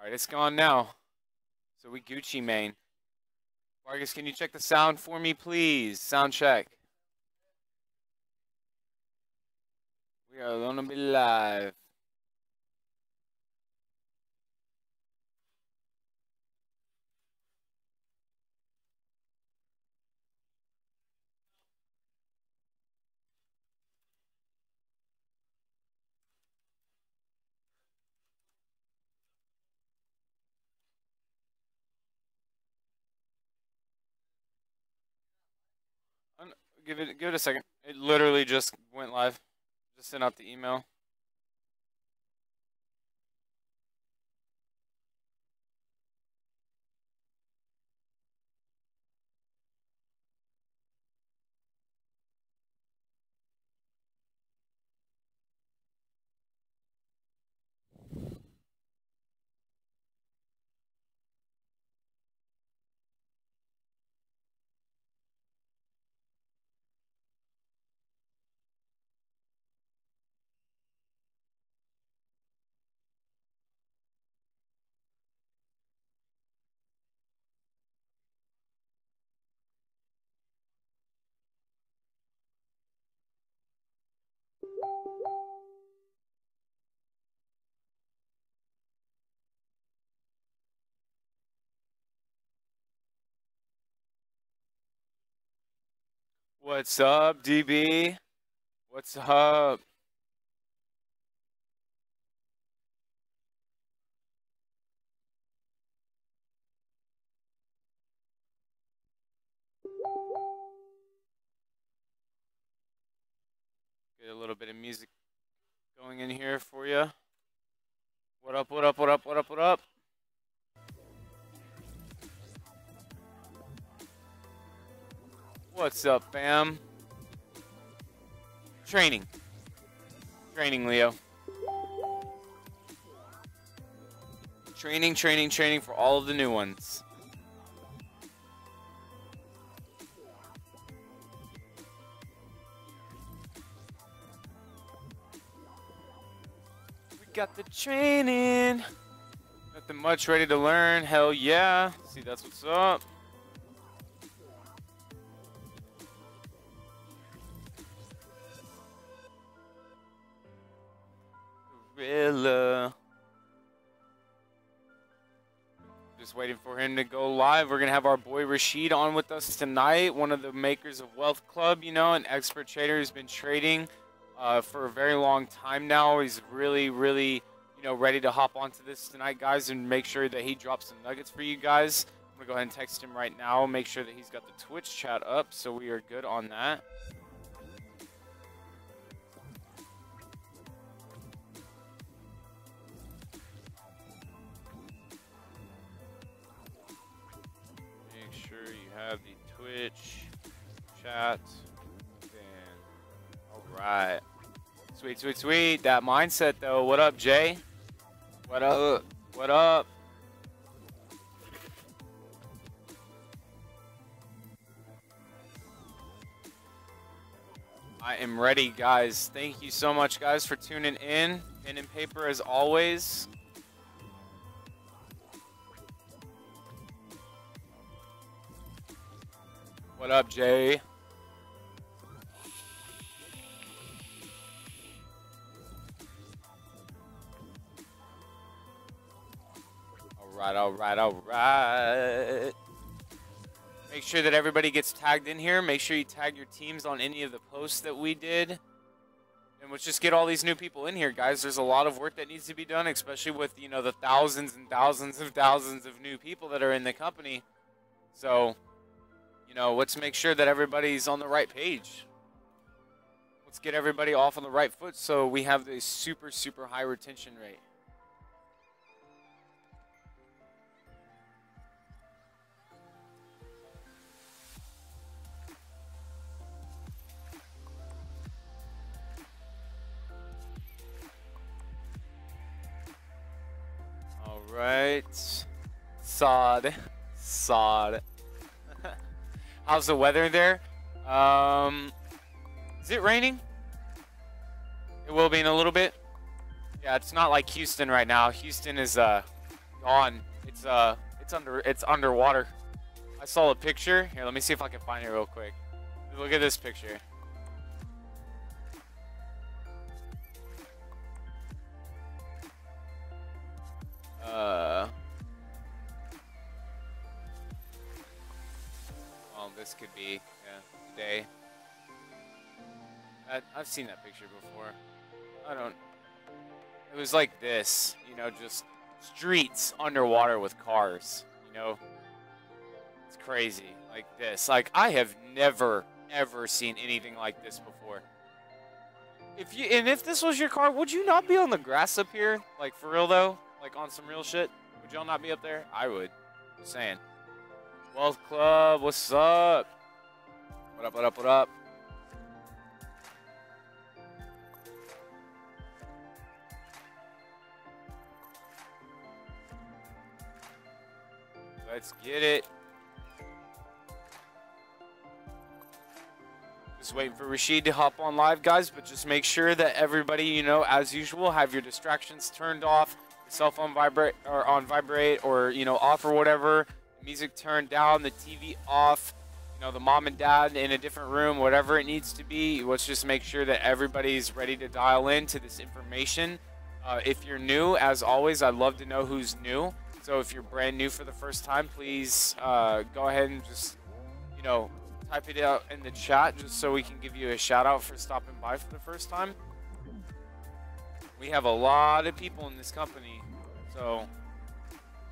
Alright, it's gone now. So we Gucci main. Vargas, can you check the sound for me, please? Sound check. We are gonna be live. Give it a second. It literally just went live. Just sent out the email. What's up, DB? What's up? Get a little bit of music going in here for you. What up, what up, what up, what up, what up? What's up, fam? Training. Training, Leo. Training, training, training for all of the new ones. We got the training. Nothing much, ready to learn. Hell yeah. See, that's what's up. Gorilla. Just waiting for him to go live. We're going to have our boy Rashid on with us tonight. One of the makers of Wealth Club, you know, an expert trader who's been trading for a very long time now. He's really, you know, ready to hop onto this tonight, guys, and make sure that he drops some nuggets for you guys. I'm going to go ahead and text him right now. Make sure that he's got the Twitch chat up, so we are good on that. Have the Twitch chat. And all right, sweet, sweet, sweet. That mindset though. What up, Jay? What up? What up? I am ready, guys. Thank you so much, guys, for tuning in. Pen and paper as always. What up, Jay? All right. Make sure that everybody gets tagged in here. Make sure you tag your teams on any of the posts that we did. And let's just get all these new people in here, guys. There's a lot of work that needs to be done, especially with, you know, the thousands and thousands of new people that are in the company. So, you know, let's make sure that everybody's on the right page. Let's get everybody off on the right foot so we have a super, super high retention rate. All right. Sod. How's the weather there? Is it raining? It will be in a little bit. Yeah, it's not like Houston right now. Houston is gone. It's underwater. I saw a picture. Here, let me see if I can find it real quick. Look at this picture. Well, this could be, yeah, today. I've seen that picture before. It was like this, you know, just streets underwater with cars, you know. It's crazy, like this. Like, I have never, ever seen anything like this before. If this was your car, would you not be on the grass up here? Like, for real, though? Like, on some real shit? Would y'all not be up there? I would. Just saying. Wealth Club, what's up? What up, what up, what up? Let's get it. Just waiting for Rashid to hop on live, guys, but just make sure that everybody, you know, as usual, have your distractions turned off, the cell phone vibrate or, you know, off or whatever, music turned down, the TV off, you know, the mom and dad in a different room, whatever it needs to be. Let's just make sure that everybody's ready to dial into this information. If you're new, as always, I'd love to know who's new. So if you're brand new for the first time, please go ahead and just, you know, type it out in the chat just so we can give you a shout out for stopping by for the first time. We have a lot of people in this company, so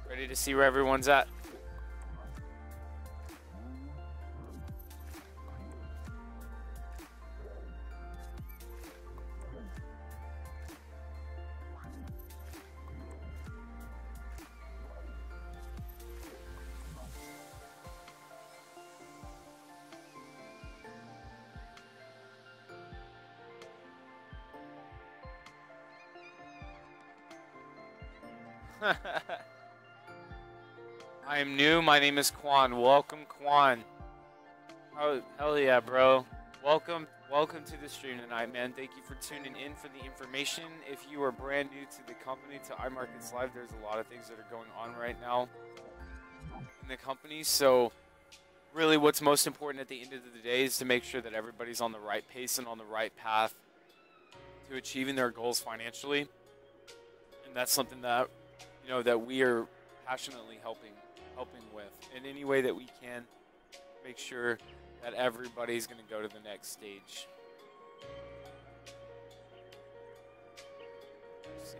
ready to see where everyone's at. I am new. My name is Quan. Welcome, Quan. Oh, hell yeah, bro. Welcome to the stream tonight, man. Thank you for tuning in for the information. If you are brand new to the company, to Imarketslive, there's a lot of things that are going on right now in the company. So really what's most important at the end of the day is to make sure that everybody's on the right pace and on the right path to achieving their goals financially. And that's something that, you know, that we are passionately helping with in any way that we can. Make sure that everybody's going to go to the next stage. Let's see.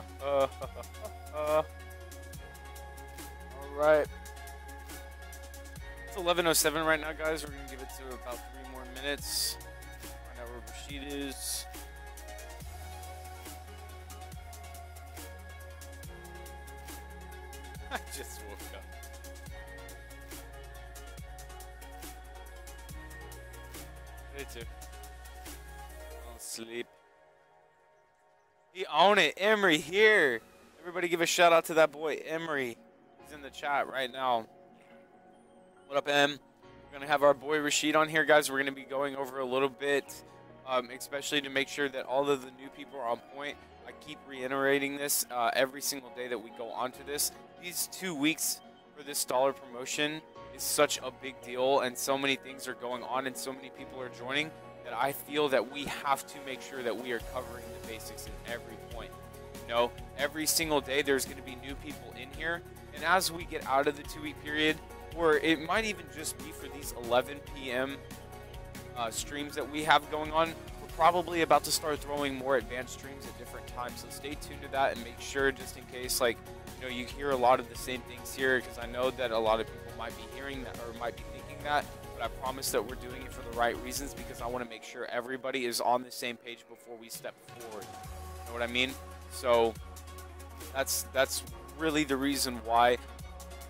All right. It's 11:07 right now, guys. We're gonna give it to about 3 more minutes. Find out where Rashid is. I just woke up. Me too. I'll sleep. He own it, Emery here. Everybody give a shout out to that boy, Emery. He's in the chat right now. What up, Em? We're going to have our boy Rashid on here, guys. We're going to be going over a little bit, especially to make sure that all of the new people are on point. I keep reiterating this every single day that we go on to this. These 2 weeks for this dollar promotion is such a big deal, and so many things are going on, and so many people are joining, that I feel that we have to make sure that we are covering the basics at every point. know, every single day there's going to be new people in here. And as we get out of the 2-week period, or it might even just be for these 11 p.m. Streams that we have going on, we're probably about to start throwing more advanced streams at different times. So stay tuned to that and make sure, just in case, like, you know, you hear a lot of the same things here, because I know that a lot of people might be hearing that or might be thinking that, but I promise that we're doing it for the right reasons, because I want to make sure everybody is on the same page before we step forward. You know what I mean? So that's really the reason why.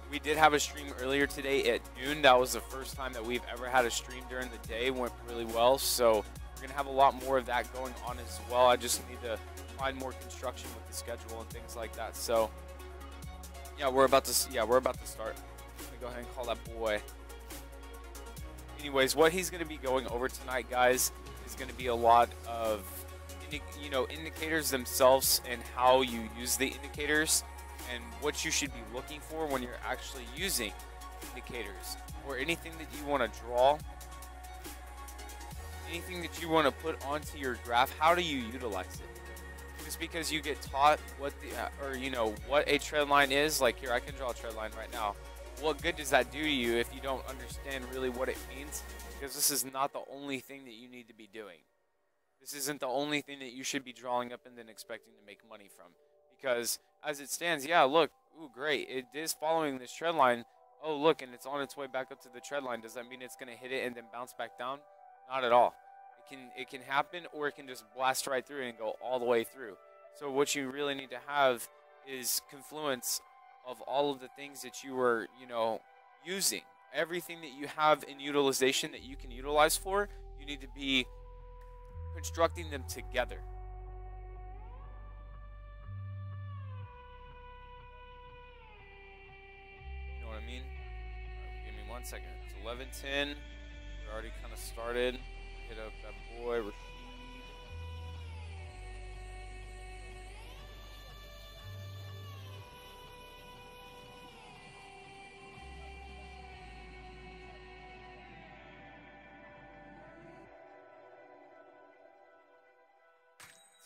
We did have a stream earlier today at noon. That was the first time that we've ever had a stream during the day. Went really well. So we're going to have a lot more of that going on as well. I just need to find more construction with the schedule and things like that. So yeah, we're about to start. Let me go ahead and call that boy. Anyways, what he's going to be going over tonight, guys, is going to be a lot of, you know, indicators themselves and how you use the indicators, and what you should be looking for when you're actually using indicators, or anything that you want to draw, anything that you want to put onto your graph. How do you utilize it? Just because you get taught what the, or you know, what a trend line is, like here I can draw a trend line right now. What good does that do to you if you don't understand really what it means? Because this is not the only thing that you need to be doing. This isn't the only thing that you should be drawing up and then expecting to make money from. Because as it stands, yeah, look, ooh, great, it is following this trend line. Oh, look, and it's on its way back up to the trend line. Does that mean it's going to hit it and then bounce back down? Not at all. It can happen, or it can just blast right through and go all the way through. So what you really need to have is confluence of all of the things that you were, you know, using. Everything that you have in utilization that you can utilize for, you need to be constructing them together. I mean, give me 1 second. It's 11:10. We already kind of started. Hit up that boy Rashid.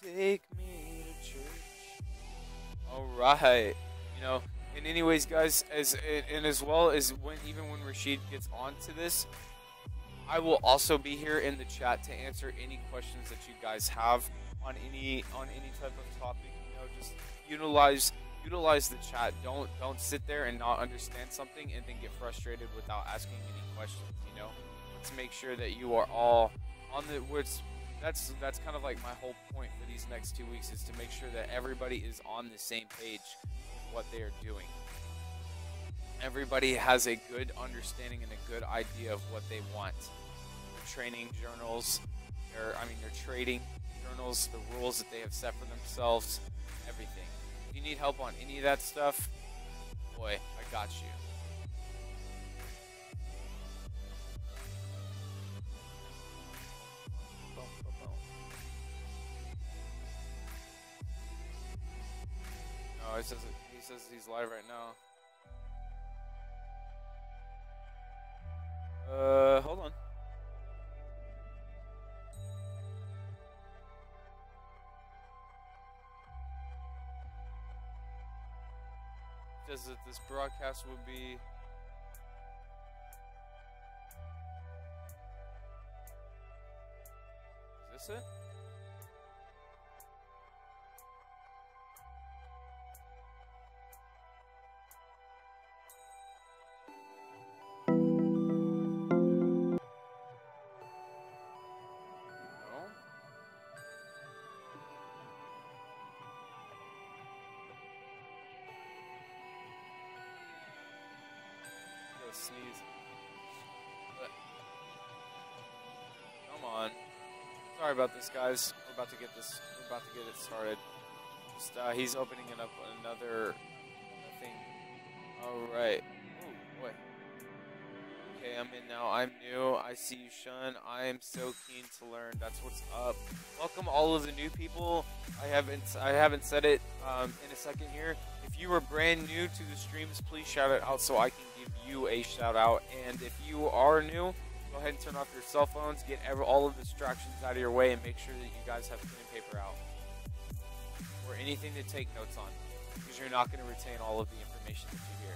Take me to church. All right, you know. And anyways, guys, as well as even when Rashid gets onto this, I will also be here in the chat to answer any questions that you guys have on any type of topic. You know, just utilize the chat. Don't sit there and not understand something and then get frustrated without asking any questions. You know, let's make sure that you are all on the words. That's kind of like my whole point for these next 2 weeks, is to make sure that everybody is on the same page what they are doing. Everybody has a good understanding and a good idea of what they want. Their training journals, their trading journals, the rules that they have set for themselves, everything. If you need help on any of that stuff, boy, I got you. No, he says he's live right now. Hold on. Says that this broadcast will be Is this it? Sneeze. Come on. Sorry about this, guys. We're about to get it started. Just he's opening it up another thing. All right. Oh boy. Okay, I'm in now. I'm new. I see you, Shun. I am so keen to learn. That's what's up. Welcome all of the new people. I haven't said it in a second here. If you are brand new to the streams, please shout it out so I can give you a shout out. And if you are new, go ahead and turn off your cell phones, get all of the distractions out of your way, and make sure that you guys have pen and paper out. or anything to take notes on, because you're not going to retain all of the information that you hear.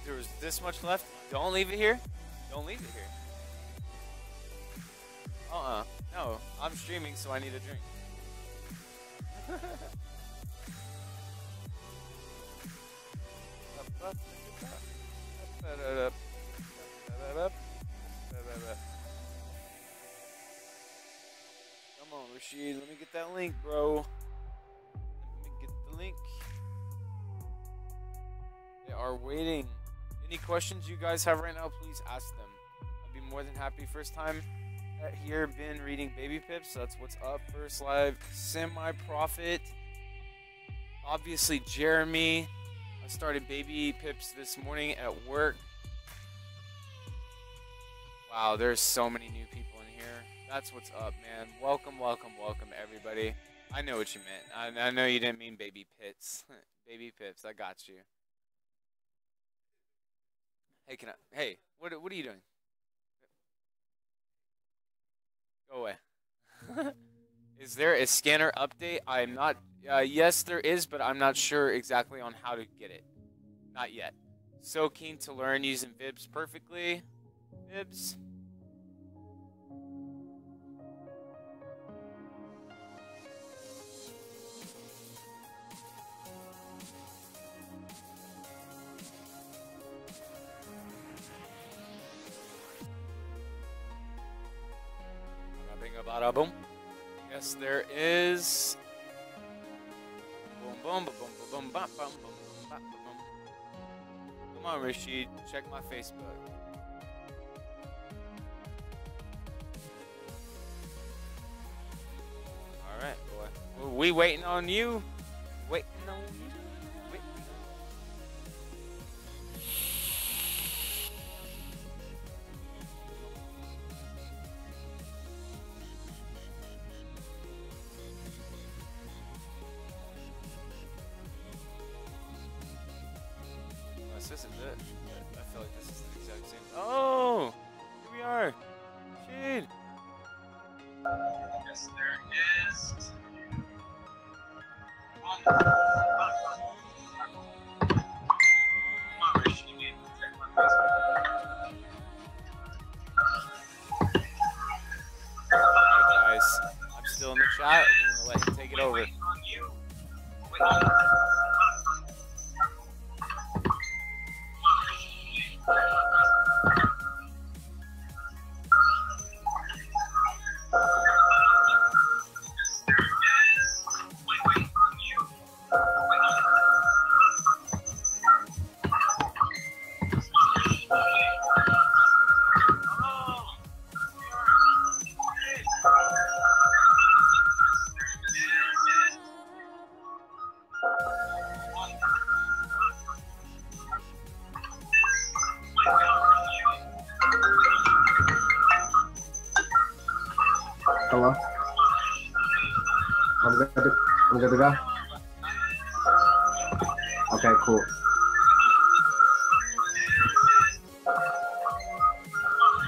There was this much left. Don't leave it here. Don't leave it here. No, I'm streaming, so I need a drink. Come on, Rashid. Let me get that link, bro. Let me get the link. They are waiting. Any questions you guys have right now, please ask them. I'd be more than happy. First time here, been reading baby pips. That's what's up. First live, semi-profit. Obviously, Jeremy. I started baby pips this morning at work. Wow, there's so many new people in here. That's what's up, man. Welcome, welcome, welcome, everybody. I know what you meant. I know you didn't mean baby pits. Baby pips, I got you. Hey, what are you doing? Go away. Is there a scanner update? I'm not, yes there is, but I'm not sure exactly on how to get it. Not yet. So keen to learn using Vibs perfectly. Vibs. Bada boom. Yes, there is. Boom, boom, boom, boom, boom, boom, boom, boom, boom. Come on, Rashid. Check my Facebook. All right, boy. We waiting on you. Waiting on you. This isn't it. I feel like this is the exact same. Oh, here we are. Rashid. Yes, there is. Alright, guys, I'm still in the chat. We're gonna let him take it over. Hello? I'm good to go? Okay, cool.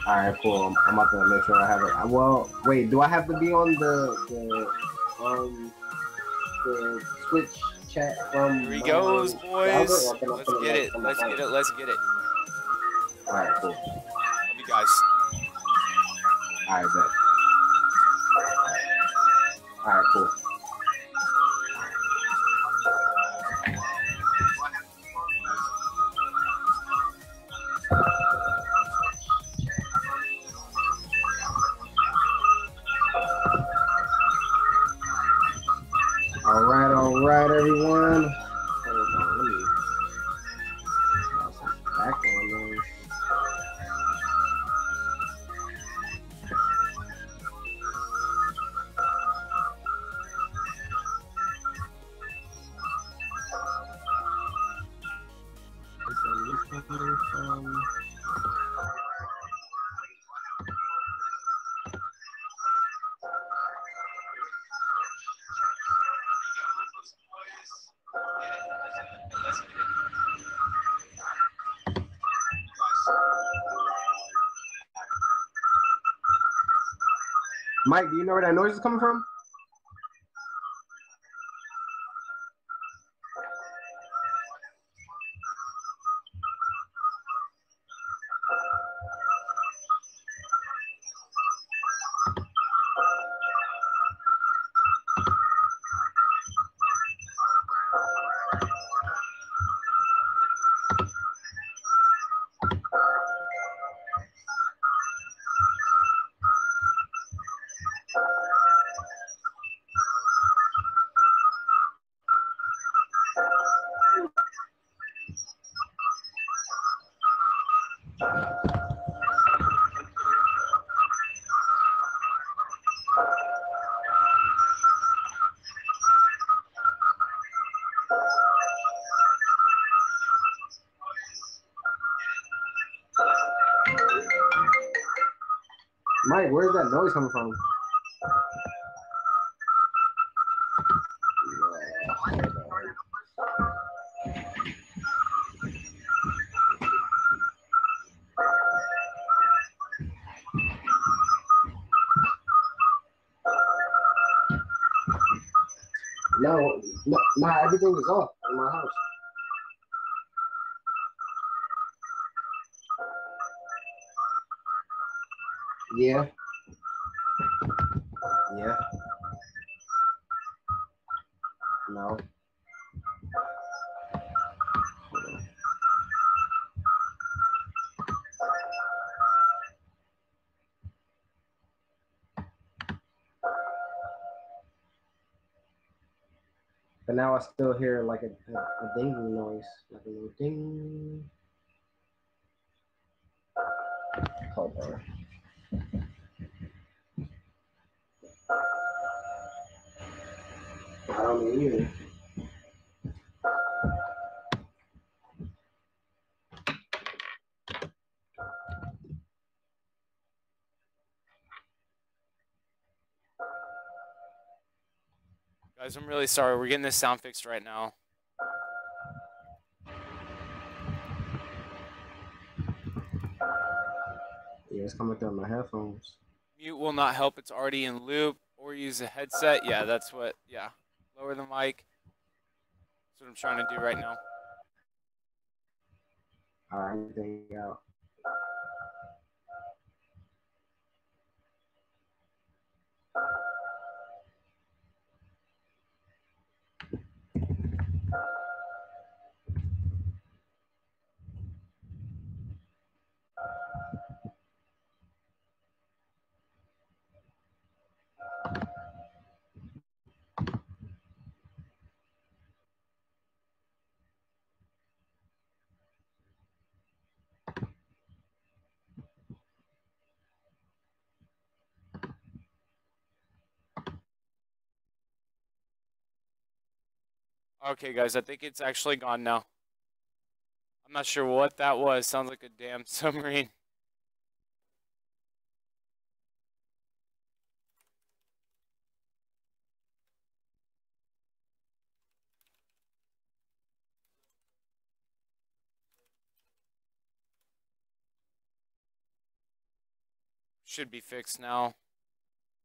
Alright, cool. I'm about to make sure I have it. Well, wait, do I have to be on the Twitch chat from Here he goes, boys. Let's get it. Let's get it. Let's get it. Alright, cool. Love you guys. Alright, bet. Alright, cool. All right, everyone. Hold on, let me back on there. Mike, do you know where that noise is coming from? Mike, where's that noise coming from? No, everything is off in my house. Yeah. Yeah. No. But now I still hear like a dinging noise, like a little ding. Hold on. I don't mean either. Guys, I'm really sorry. We're getting this sound fixed right now. Yeah, it's coming through my headphones. Mute will not help. It's already in loop. Or use a headset. Yeah, that's what. Yeah. Lower the mic. That's what I'm trying to do right now. All right, everything out. Okay, guys, I think it's actually gone now. I'm not sure what that was. Sounds like a damn submarine. Should be fixed now.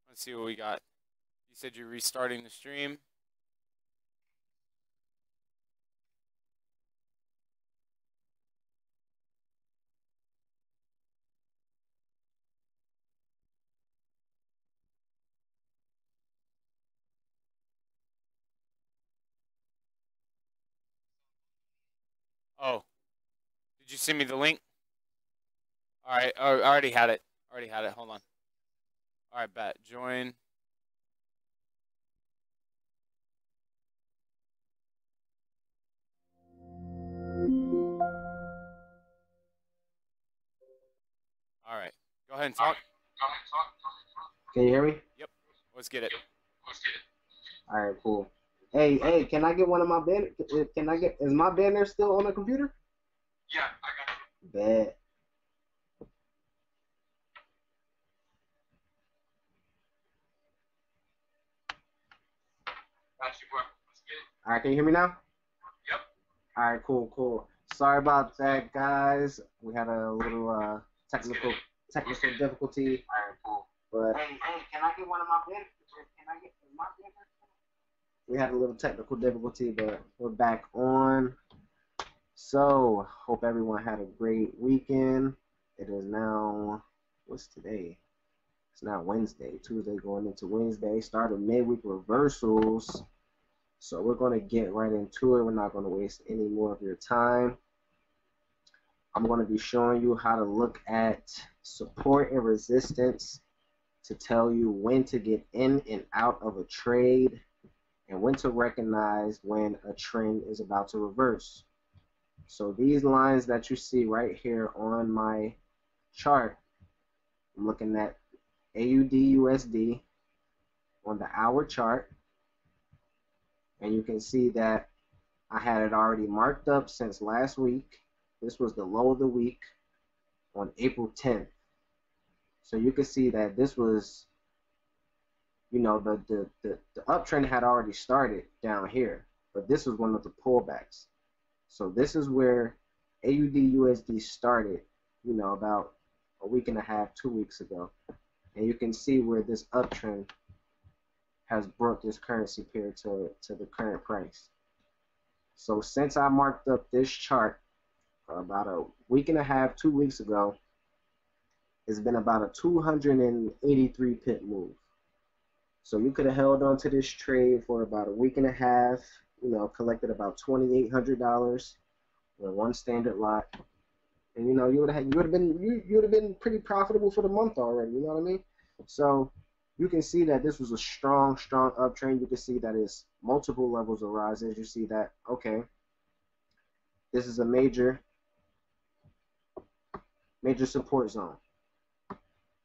Let's see what we got. You said you're restarting the stream. Oh, did you send me the link? All right, oh, I already had it. Already had it. Hold on. All right, bet. Join. All right. Go ahead and talk. Can you hear me? Yep. Let's get it. All right, cool. Hey, can I get one of my banners? Is my banner still on the computer? Yeah, I got you. Bet. Got you, bro. Let's get it. All right, can you hear me now? Yep. All right, cool. Sorry about that, guys. We had a little technical difficulty. All right, cool. But hey, can I get one of my banners? Can I get my banner? We had a little technical difficulty, but we're back on. So, hope everyone had a great weekend. It is now, what's today? It's now Wednesday. Tuesday going into Wednesday. Started midweek reversals. So we're going to get right into it. We're not going to waste any more of your time. I'm going to be showing you how to look at support and resistance to tell you when to get in and out of a trade and when to recognize when a trend is about to reverse. So these lines that you see right here on my chart, I'm looking at AUD USD on the hour chart, and you can see that I had it already marked up since last week. This was the low of the week on April 10th. So you can see that this was, you know, the uptrend had already started down here, but this was one of the pullbacks. So this is where AUD USD started, you know, about a week and a half, 2 weeks ago. And you can see where this uptrend has brought this currency pair to the current price. So since I marked up this chart about a week and a half, 2 weeks ago, it's been about a 283 pip move. So you could have held on to this trade for about a week and a half, you know, collected about $2,800 with one standard lot, and you know you would have been pretty profitable for the month already. You know what I mean? So you can see that this was a strong uptrend. You can see that it's multiple levels of rises. You see that, okay, this is a major support zone.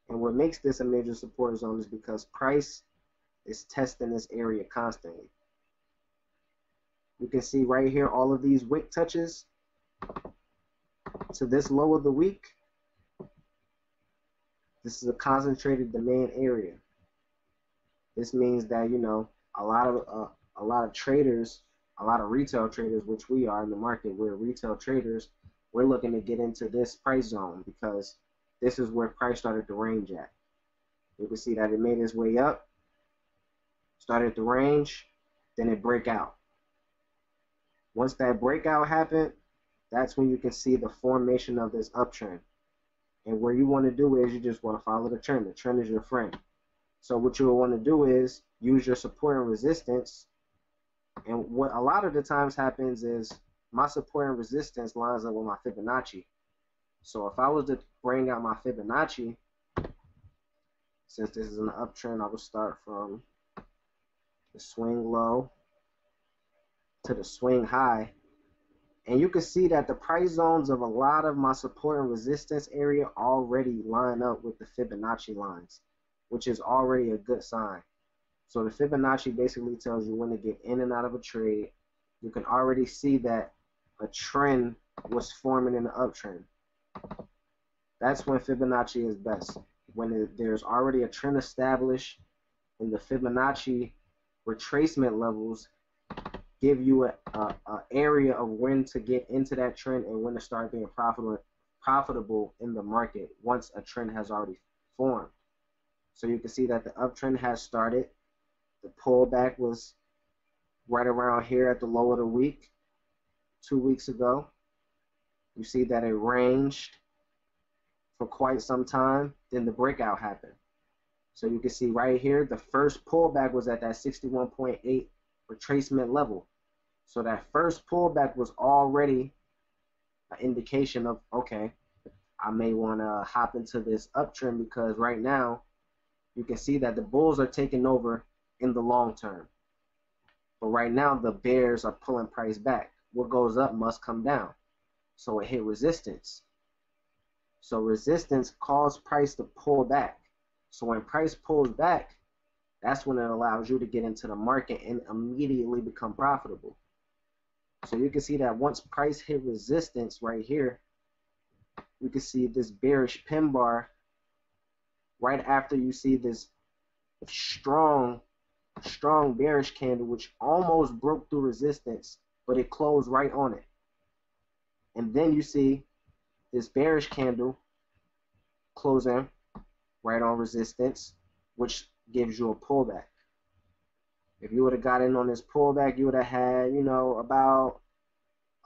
And what makes this a major support zone is because price is testing this area constantly. You can see right here all of these wick touches to this low of the week. This is a concentrated demand area. This means that, you know, a lot of traders, a lot of retail traders, which we are in the market, we're retail traders, we're looking to get into this price zone because this is where price started to range at. You can see that it made its way up, started to range, then it break out. Once that breakout happened, that's when you can see the formation of this uptrend. And what you want to do is you just want to follow the trend. The trend is your friend. So what you will want to do is use your support and resistance. And what a lot of the times happens is my support and resistance lines up with my Fibonacci. So if I was to bring out my Fibonacci, since this is an uptrend, I would start from the swing low to the swing high. And you can see that the price zones of a lot of my support and resistance area already line up with the Fibonacci lines, which is already a good sign. So the Fibonacci basically tells you when to get in and out of a trade. You can already see that a trend was forming in the uptrend. That's when Fibonacci is best. When there's already a trend established and the Fibonacci retracement levels give you a area of when to get into that trend and when to start being profitable in the market once a trend has already formed. So you can see that the uptrend has started. The pullback was right around here at the low of the week 2 weeks ago. You see that it ranged for quite some time. Then the breakout happened. So you can see right here, the first pullback was at that 61.8 retracement level. So that first pullback was already an indication of, okay, I may want to hop into this uptrend because right now you can see that the bulls are taking over in the long term. But right now the bears are pulling price back. What goes up must come down. So it hit resistance. So resistance caused price to pull back. So when price pulls back, that's when it allows you to get into the market and immediately become profitable. So you can see that once price hit resistance right here, you can see this bearish pin bar right after you see this strong bearish candle which almost broke through resistance, but it closed right on it. And then you see this bearish candle close in, right on resistance, which gives you a pullback. If you would have got in on this pullback, you would have had, you know, about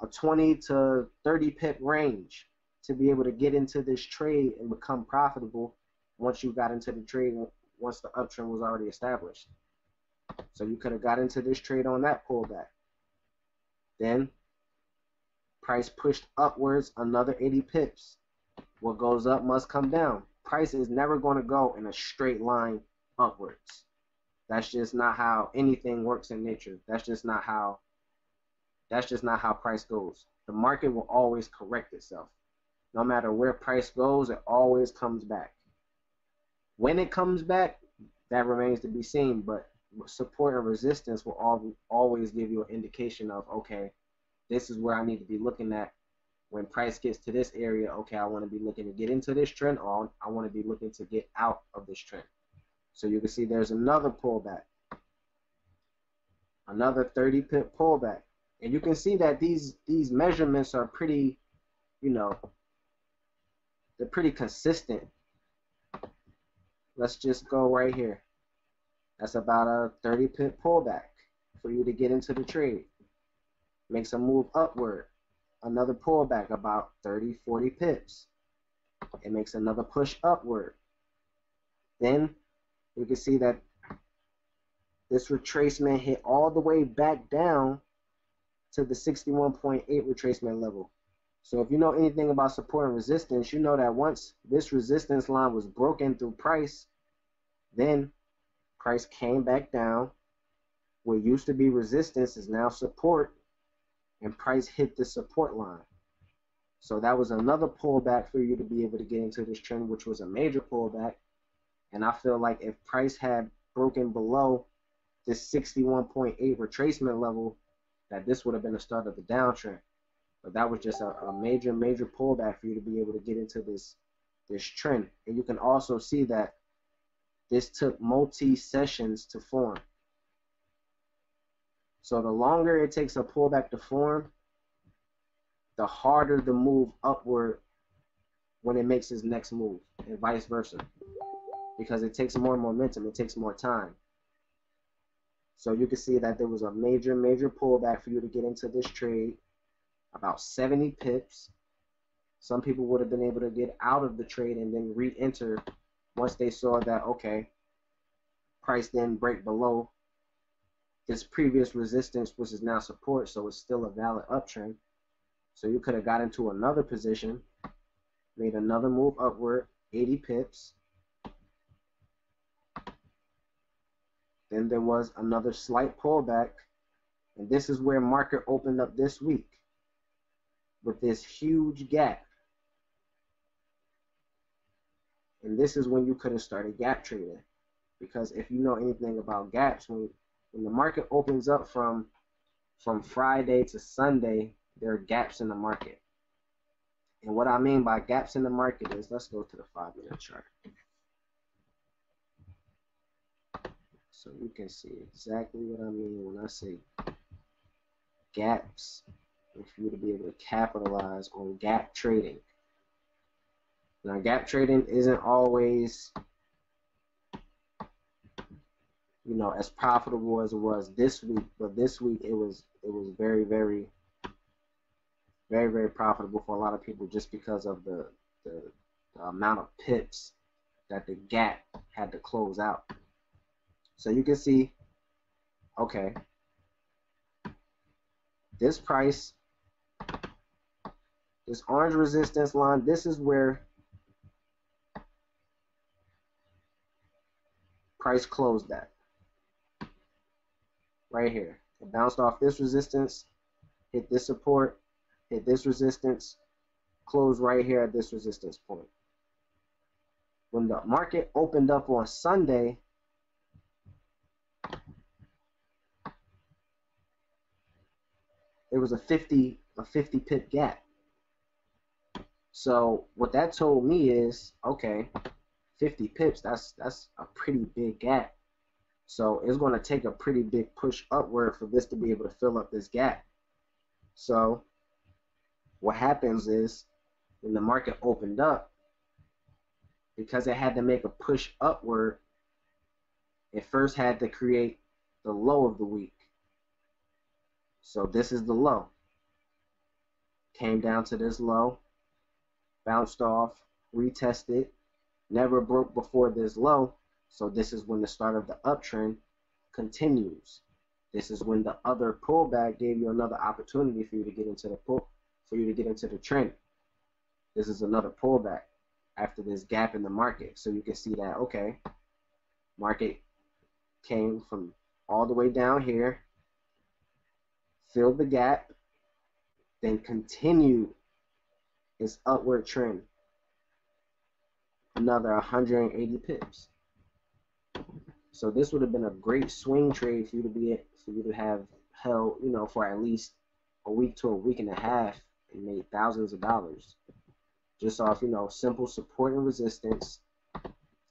a 20 to 30 pip range to be able to get into this trade and become profitable once you got into the trade, once the uptrend was already established. So you could have got into this trade on that pullback. Then price pushed upwards another 80 pips. What goes up must come down. Price is never going to go in a straight line upwards. That's just not how anything works in nature. That's just not how price goes. The market will always correct itself. No matter where price goes, it always comes back. When it comes back, that remains to be seen, but support and resistance will always give you an indication of, okay, this is where I need to be looking at. When price gets to this area, okay, I want to be looking to get into this trend, or I want to be looking to get out of this trend. So you can see there's another pullback, another 30 pip pullback. And you can see that these measurements are pretty, you know, they're pretty consistent. Let's just go right here. That's about a 30 pip pullback for you to get into the trade. Makes a move upward. Another pullback about 30, 40 pips. It makes another push upward. Then you can see that this retracement hit all the way back down to the 61.8 retracement level. So if you know anything about support and resistance, you know that once this resistance line was broken through price, then price came back down. What used to be resistance is now support, and price hit the support line. So that was another pullback for you to be able to get into this trend, which was a major pullback. And I feel like if price had broken below this 61.8 retracement level, that this would have been the start of the downtrend. But that was just a major pullback for you to be able to get into this trend. And you can also see that this took multi-sessions to form. So the longer it takes a pullback to form, the harder the move upward when it makes its next move, and vice versa. Because it takes more momentum, it takes more time. So you can see that there was a major pullback for you to get into this trade, about 70 pips. Some people would have been able to get out of the trade and then re-enter once they saw that, okay, price didn't break below this previous resistance, which is now support, so it's still a valid uptrend. So you could have got into another position, made another move upward, 80 pips. Then there was another slight pullback, and this is where market opened up this week with this huge gap. And this is when you could have started gap trading, because if you know anything about gaps, when the market opens up from Friday to Sunday, there are gaps in the market. And what I mean by gaps in the market is, let's go to the 5-minute chart, so you can see exactly what I mean when I say gaps, and for you to be able to capitalize on gap trading. Now, gap trading isn't always, you know, as profitable as it was this week, but this week it was very profitable for a lot of people, just because of the amount of pips that the gap had to close out. So you can see, okay, this price, this orange resistance line, this is where price closed at. Right here. It bounced off this resistance, hit this support, hit this resistance, closed right here at this resistance point. When the market opened up on Sunday, it was a 50 pip gap. So what that told me is, okay, 50 pips, that's a pretty big gap. So it's going to take a pretty big push upward for this to be able to fill up this gap. So what happens is, when the market opened up, because it had to make a push upward, it first had to create the low of the week. So this is the low. Came down to this low, bounced off, retested, never broke before this low. So this is when the start of the uptrend continues. This is when the other pullback gave you another opportunity for you to get into the trend. This is another pullback after this gap in the market. So you can see that, okay, market came from all the way down here, filled the gap, then continued its upward trend, another 180 pips. So this would have been a great swing trade for you to have held, you know, for at least a week to a week and a half and made thousands of dollars just off, you know, simple support and resistance,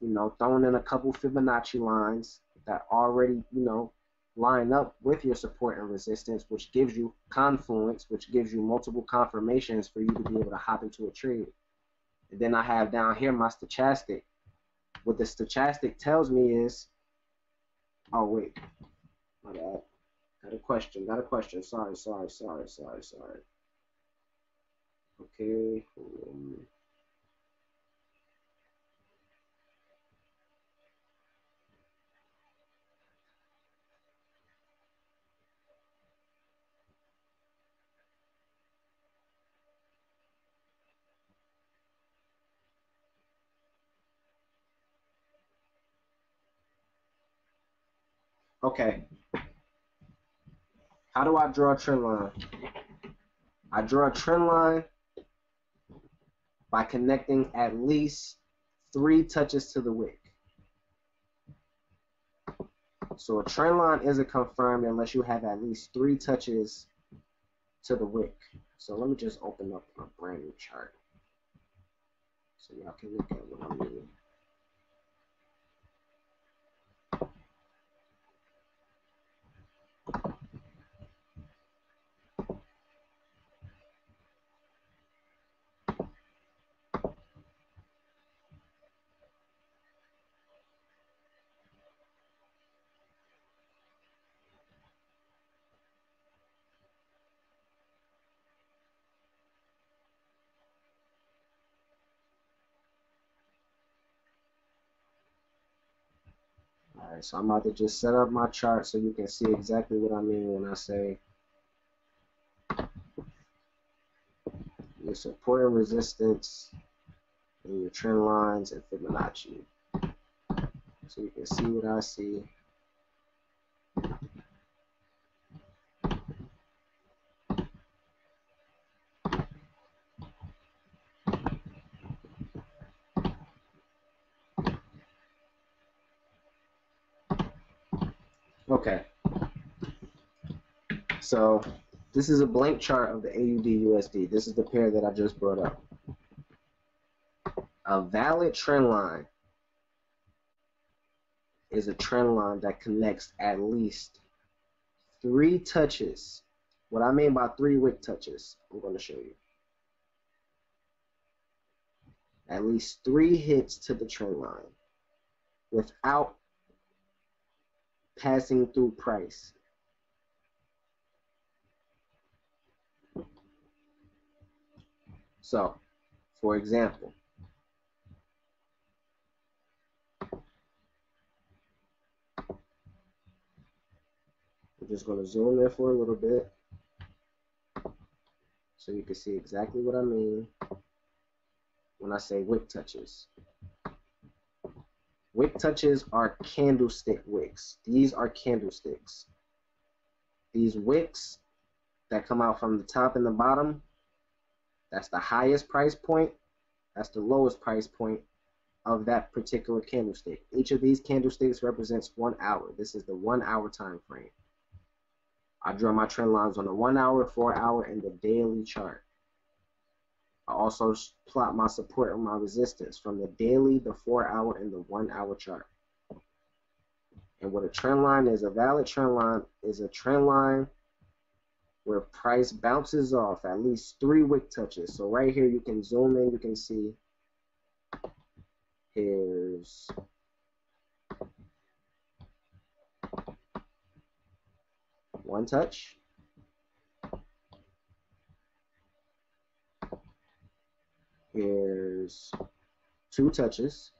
you know, throwing in a couple Fibonacci lines that already, you know, line up with your support and resistance, which gives you confluence, which gives you multiple confirmations for you to be able to hop into a trade. And then I have down here my stochastic. What the stochastic tells me is, oh wait, my bad. Got a question. Sorry. Okay. Okay. How do I draw a trend line? I draw a trend line by connecting at least 3 touches to the wick. So a trend line isn't confirmed unless you have at least 3 touches to the wick. So let me just open up a brand new chart so y'all can look at what I mean. Alright, so I'm about to just set up my chart so you can see exactly what I mean when I say your support and resistance and your trend lines and Fibonacci. So you can see what I see. Okay, so this is a blank chart of the AUD USD. This is the pair that I just brought up. A valid trend line is a trend line that connects at least 3 touches. What I mean by 3 wick touches, I'm going to show you. At least 3 hits to the trend line without passing through price. So, for example, we're just going to zoom in for a little bit so you can see exactly what I mean when I say wick touches. Wick touches are candlestick wicks. These are candlesticks. These wicks that come out from the top and the bottom, that's the highest price point, that's the lowest price point of that particular candlestick. Each of these candlesticks represents 1 hour. This is the 1 hour time frame. I draw my trend lines on the 1 hour, 4 hour, and the daily chart. I also plot my support and my resistance from the daily, the 4 hour, and the 1 hour chart. And what a trend line is, a valid trend line is a trend line where price bounces off at least 3 wick touches. So right here you can zoom in, you can see Here's one touch. Here's two touches.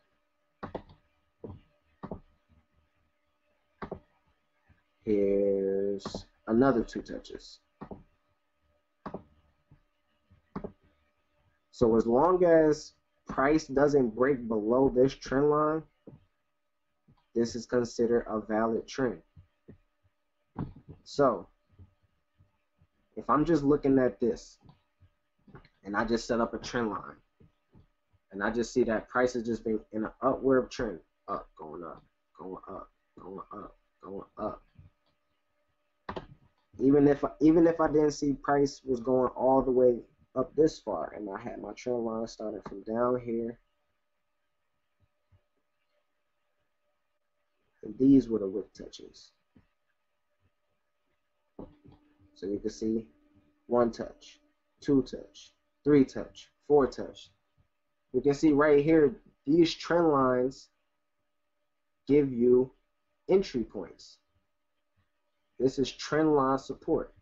Here's another two touches. So as long as price doesn't break below this trend line, this is considered a valid trend. So if I'm just looking at this and I just set up a trend line and I just see that price has just been in an upward trend, up, going up, going up, going up, going up. Even if I didn't see price was going all the way up this far and I had my trend line starting from down here, and these were the wick touches. So you can see one touch, two touch, three touch, four touch. You can see right here, these trend lines give you entry points. This is trend line support.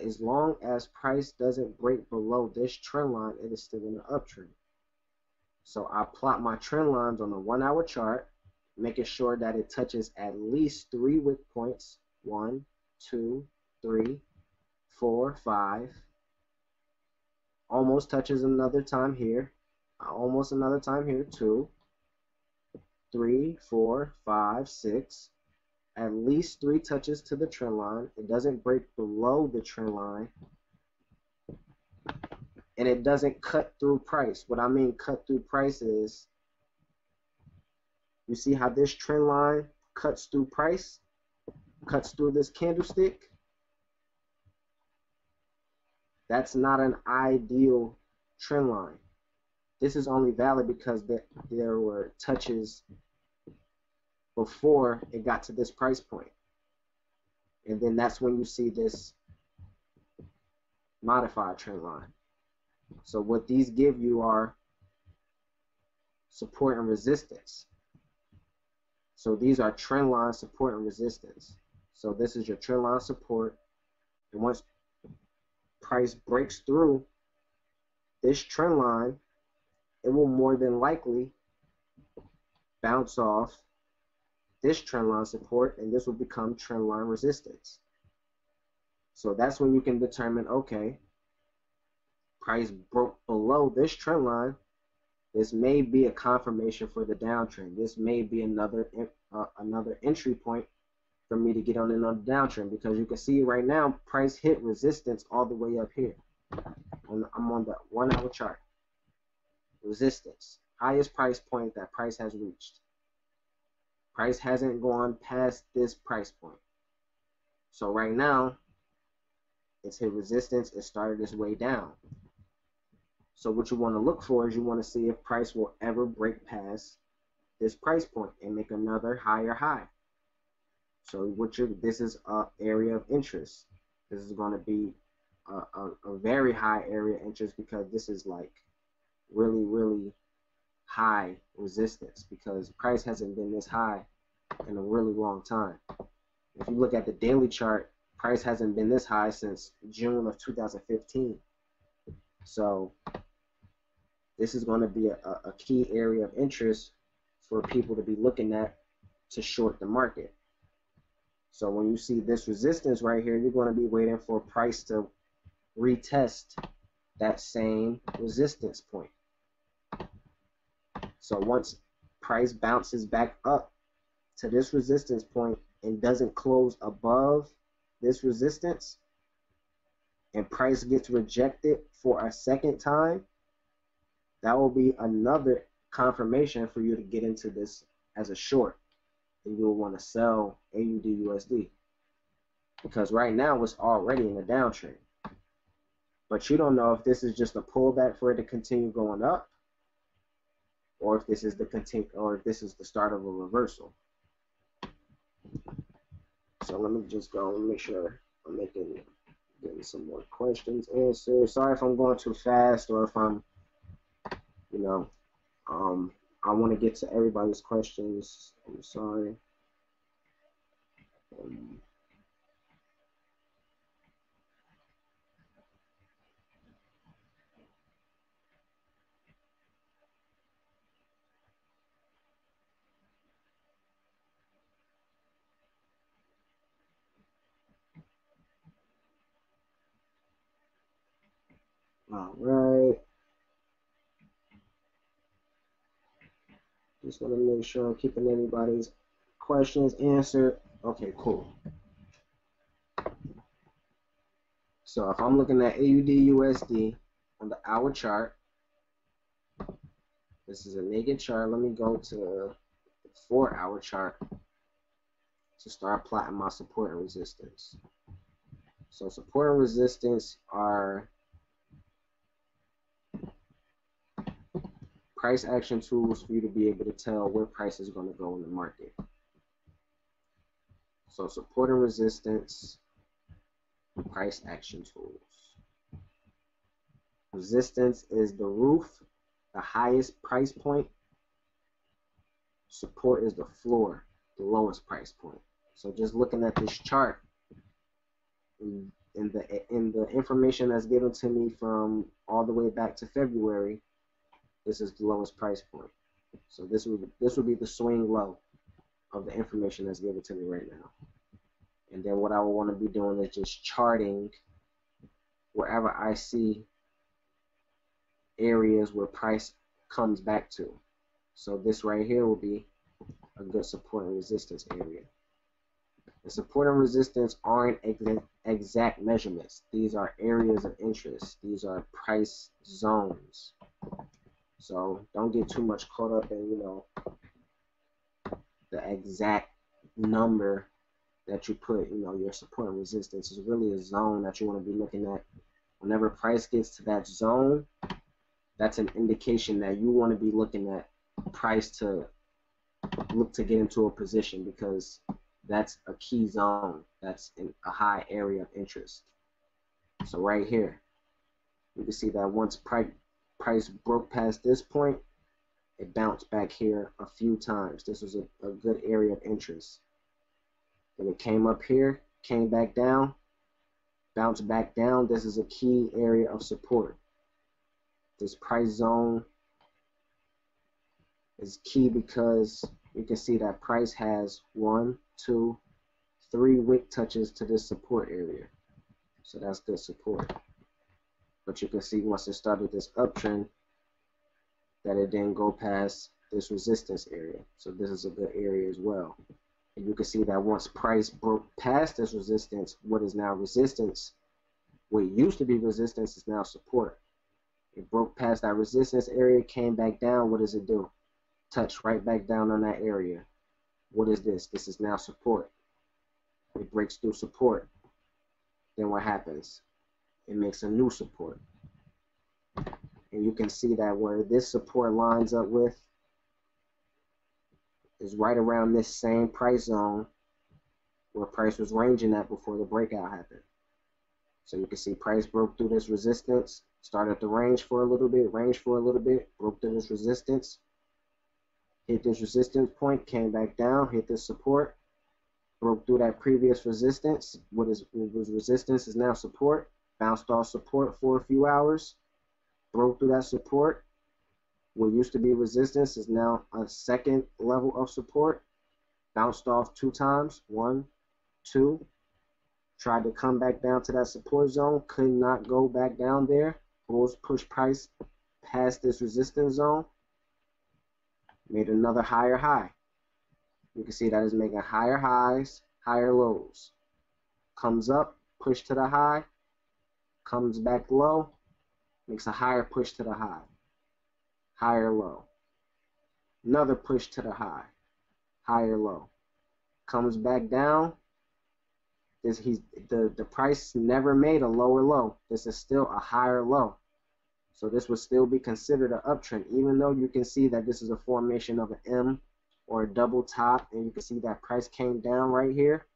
As long as price doesn't break below this trend line, it is still in the uptrend. So I plot my trend lines on the 1 hour chart, making sure that it touches at least 3 wick points. 1, 2, 3, 4, 5. Almost touches another time here. Almost another time here. 2, 3, 4, 5, 6. At least 3 touches to the trend line. It doesn't break below the trend line. And it doesn't cut through price. What I mean cut through price is, you see how this trend line cuts through price? Cuts through this candlestick? That's not an ideal trend line. This is only valid because there were touches before it got to this price point. And then that's when you see this modified trend line. So what these give you are support and resistance. So these are trend line support and resistance. So this is your trend line support. And once price breaks through this trend line, it will more than likely bounce off this trend line support, and this will become trend line resistance. So that's when you can determine, okay, price broke below this trend line. This may be a confirmation for the downtrend. This may be another entry point for me to get on in on the downtrend, because you can see right now price hit resistance all the way up here. I'm on the 1 hour chart. Resistance, highest price point that price has reached. Price hasn't gone past this price point. So right now, it's hit resistance. It started its way down. So what you want to look for is you want to see if price will ever break past this price point and make another higher high. So this is an area of interest. This is going to be a very high area of interest, because this is like really, really high resistance, because price hasn't been this high in a really long time. If you look at the daily chart, price hasn't been this high since June of 2015. So this is going to be a key area of interest for people to be looking at to short the market. So when you see this resistance right here, you're going to be waiting for price to retest that same resistance point. So once price bounces back up to this resistance point and doesn't close above this resistance, and price gets rejected for a second time, that will be another confirmation for you to get into this as a short, and you'll want to sell AUD USD, because right now it's already in a downtrend. But you don't know if this is just a pullback for it to continue going up, or if this is the start of a reversal. So let me just go and make sure I'm getting some more questions answered. Sorry if I'm going too fast, or if I'm, I want to get to everybody's questions. I'm sorry. All right. Just want to make sure I'm keeping everybody's questions answered. Okay, cool. So if I'm looking at AUD USD on the hour chart, this is a naked chart. Let me go to the 4-hour chart to start plotting my support and resistance. So support and resistance are price action tools for you to be able to tell where price is going to go in the market. So support and resistance, price action tools. Resistance is the roof, the highest price point. Support is the floor, the lowest price point. So just looking at this chart, in the information that's given to me from all the way back to February, this is the lowest price point. So this would be the swing low of the information that's given to me right now. And then what I would want to be doing is just charting wherever I see areas where price comes back to. So this right here will be a good support and resistance area. The support and resistance aren't exact measurements. These are areas of interest. These are price zones. So don't get too much caught up in, the exact number that you put, your support and resistance is really a zone that you want to be looking at. Whenever price gets to that zone, that's an indication that you want to be looking at price to look to get into a position, because that's a key zone. That's in a high area of interest. So right here, you can see that once price broke past this point, it bounced back here a few times. This was a good area of interest. Then it came up here, came back down, bounced back down. This is a key area of support. This price zone is key because you can see that price has 1, 2, 3 wick touches to this support area. So that's good support. But you can see once it started this uptrend that it didn't go past this resistance area. So this is a good area as well. And you can see that once price broke past this resistance, what is now resistance, what used to be resistance is now support. It broke past that resistance area, came back down. What does it do? Touch right back down on that area. What is this? This is now support. It breaks through support. Then what happens? It makes a new support. And you can see that where this support lines up with is right around this same price zone where price was ranging at before the breakout happened. So you can see price broke through this resistance, started to range for a little bit, broke through this resistance, hit this resistance point, came back down, hit this support, broke through that previous resistance. What was resistance is now support, bounced off support for a few hours, broke through that support. What used to be resistance is now a second level of support, bounced off 2 times, 1, 2, tried to come back down to that support zone, could not go back down there. Bulls push price past this resistance zone, made another higher high. You can see that is making higher highs, higher lows. Comes up, push to the high, comes back low, makes a higher push to the high, higher low. Another push to the high, higher low. Comes back down. The price never made a lower low. This is still a higher low. So this would still be considered an uptrend, even though you can see that this is a formation of an M or a double top, and you can see that price came down right here.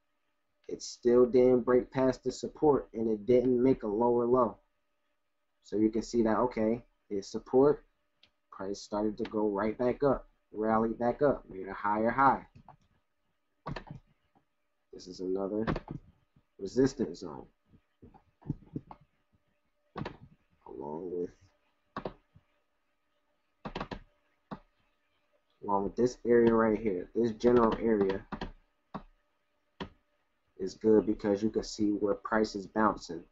It still didn't break past the support, and it didn't make a lower low. So you can see that, okay, it's support, price started to go right back up. rallied back up, made a higher high. This is another resistance zone, along with this area right here. This general area is good because you can see where price is bouncing.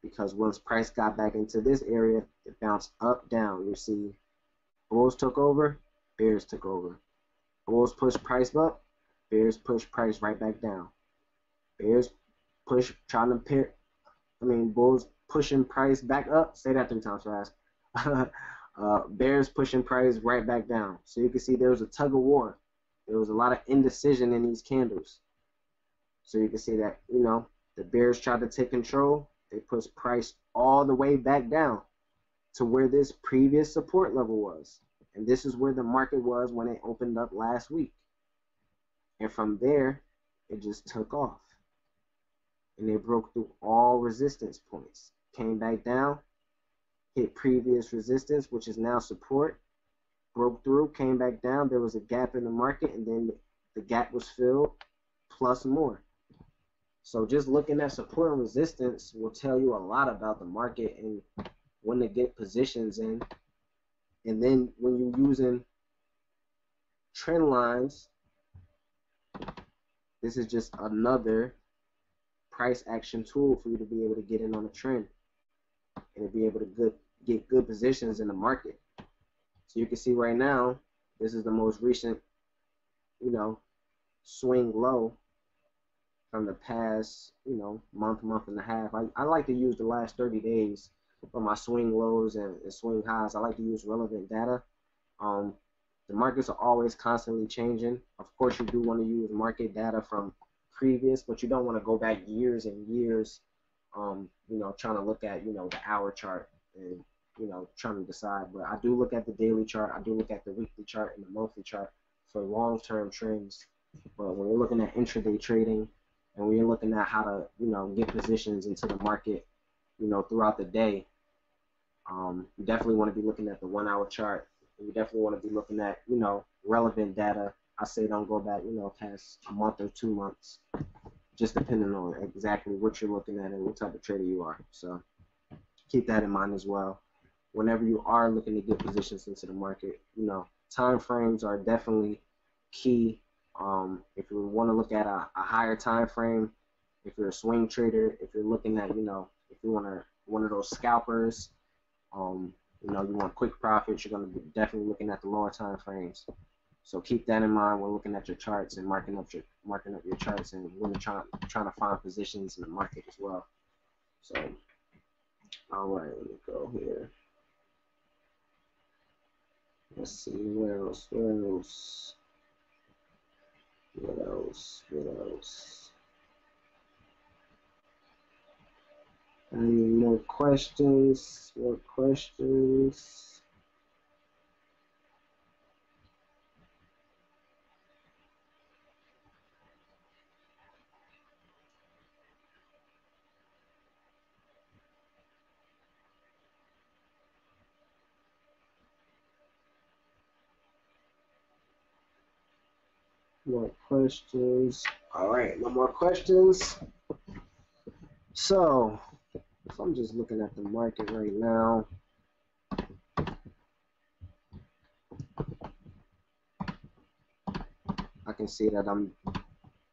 Because once price got back into this area, it bounced up, down. You see, bulls took over, bears took over. Bulls push price up, bears push price right back down. Bears push, trying to pair. Bulls pushing price back up. Say that 3 times fast. Bears pushing price right back down. So you can see there was a tug of war. There was a lot of indecision in these candles. So you can see that, the bears tried to take control. They pushed price all the way back down to where this previous support level was. And this is where the market was when it opened up last week. And from there, it just took off. And they broke through all resistance points. Came back down, hit previous resistance, which is now support. Broke through, came back down. There was a gap in the market, and then the gap was filled, plus more. So just looking at support and resistance will tell you a lot about the market and when to get positions in. And then when you're using trend lines, this is just another price action tool for you to be able to get in on a trend and to be able to get good positions in the market. So you can see right now, this is the most recent, swing low from the past, month and a half. I like to use the last 30 days for my swing lows and swing highs. I like to use relevant data. The markets are always constantly changing. Of course, you do want to use market data from previous, but you don't want to go back years and years, trying to look at, the hour chart and, trying to decide. But I do look at the daily chart. I do look at the weekly chart and the monthly chart for long-term trends. But when you're looking at intraday trading, and when you're looking at how to, get positions into the market, throughout the day, you definitely want to be looking at the 1 hour chart. You definitely want to be looking at, relevant data. I say don't go back, past a month or 2 months, just depending on exactly what you're looking at and what type of trader you are. So keep that in mind as well. Whenever you are looking to get positions into the market, time frames are definitely key. If you want to look at a higher time frame, if you're a swing trader, if you're looking at, if you want to one of those scalpers, you want quick profits, you're going to be definitely looking at the lower time frames. So keep that in mind when looking at your charts and marking up your charts and when you're trying to find positions in the market as well. So, all right, let me go here. Let's see, what else? Any more questions? All right, no more questions. So, if I'm just looking at the market right now, I can see that I'm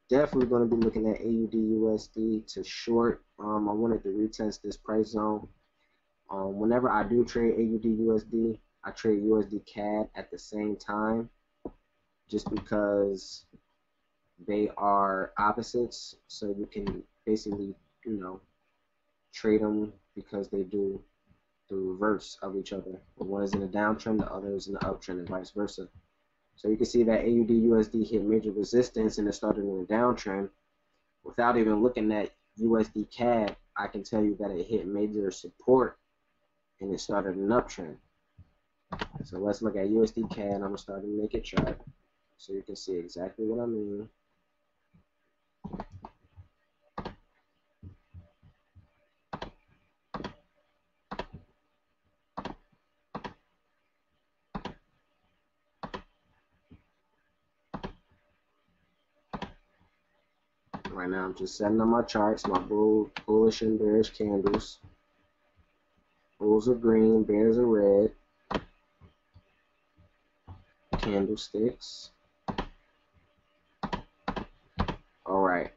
definitely going to be looking at AUD USD to short. I wanted to retest this price zone. Whenever I do trade AUD USD, I trade USD CAD at the same time, just because they are opposites. So you can basically, trade them because they do the reverse of each other. One is in a downtrend, the other is in the uptrend, and vice versa. So you can see that AUD USD hit major resistance and it started in a downtrend. Without even looking at USD CAD, I can tell you that it hit major support and it started an uptrend. So let's look at USD CAD. I'm going to start a naked chart so you can see exactly what I mean. Right now, I'm just setting up my charts, my bullish and bearish candles. Bulls are green, bears are red. Candlesticks. All right.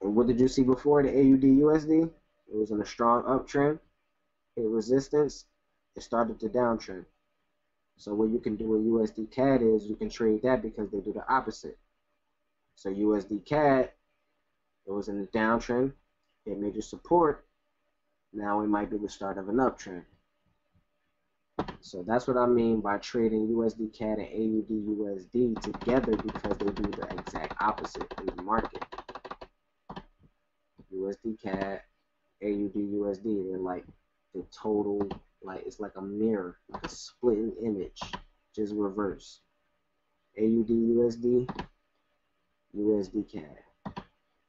And what did you see before the AUD USD? It was in a strong uptrend. Hit resistance. It started to downtrend. So what you can do with USD CAD is you can trade that because they do the opposite. So USD CAD, it was in the downtrend. It made your support. Now it might be the start of an uptrend. So that's what I mean by trading USD CAD and AUD USD together, because they do the exact opposite in the market. USD CAD, AUD USD, they're like the total, like it's like a mirror, like a splitting image, just reverse. AUD USD, USD CAD,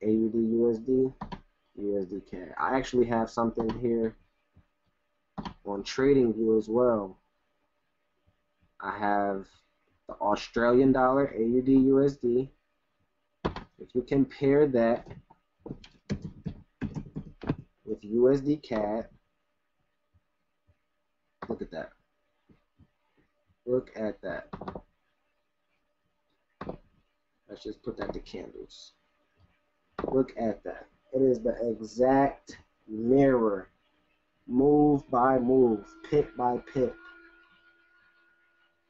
AUD USD, USD CAD. I actually have something here on TradingView as well. I have the Australian dollar, AUD USD. If you compare that with USD CAD, look at that. Look at that. Let's just put that to candles. Look at that. It is the exact mirror, move by move, pick by pick.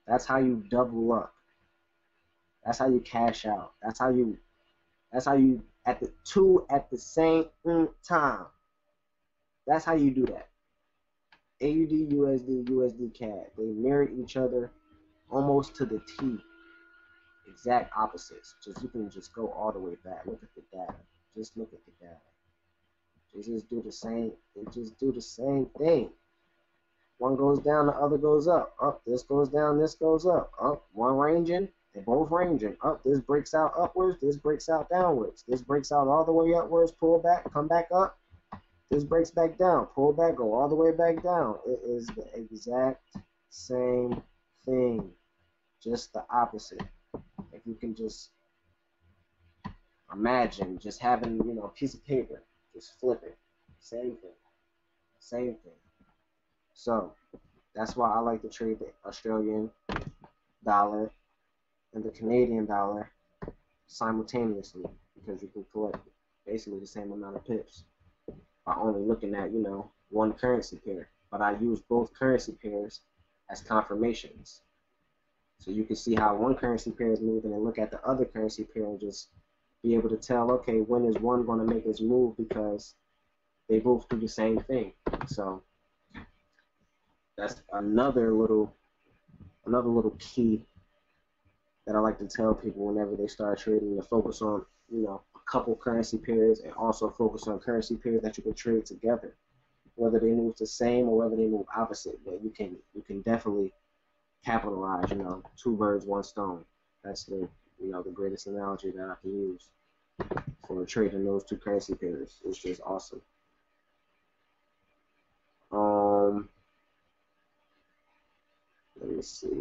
That's how you double up. That's how you cash out. That's how you at the two at the same time. That's how you do that. AUD, USD, USD CAD. They mirror each other almost to the T. Exact opposites. Just you can just go all the way back. Look at the data. Just look at the data. They just do the same. They just do the same thing. One goes down, the other goes up. Up, this goes down, this goes up. Up, one ranging, they both ranging. Up, this breaks out upwards, this breaks out downwards. This breaks out all the way upwards, pull back, come back up. This breaks back down, pull back, go all the way back down. It is the exact same thing, just the opposite. If you can just imagine just having, a piece of paper, just flip it. Same thing. Same thing. So that's why I like to trade the Australian dollar and the Canadian dollar simultaneously, because you can collect basically the same amount of pips by only looking at, one currency pair. But I use both currency pairs as confirmations. So you can see how one currency pair is moving and look at the other currency pair and just be able to tell, okay, when is one going to make its move, because they both do the same thing. So that's another little key that I like to tell people whenever they start trading, to focus on, a couple currency pairs, and also focus on currency pairs that you can trade together, whether they move the same or whether they move opposite. But you can definitely capitalize, two birds, one stone. That's the greatest analogy that I can use for trading those two currency pairs. It's just awesome. Let me see.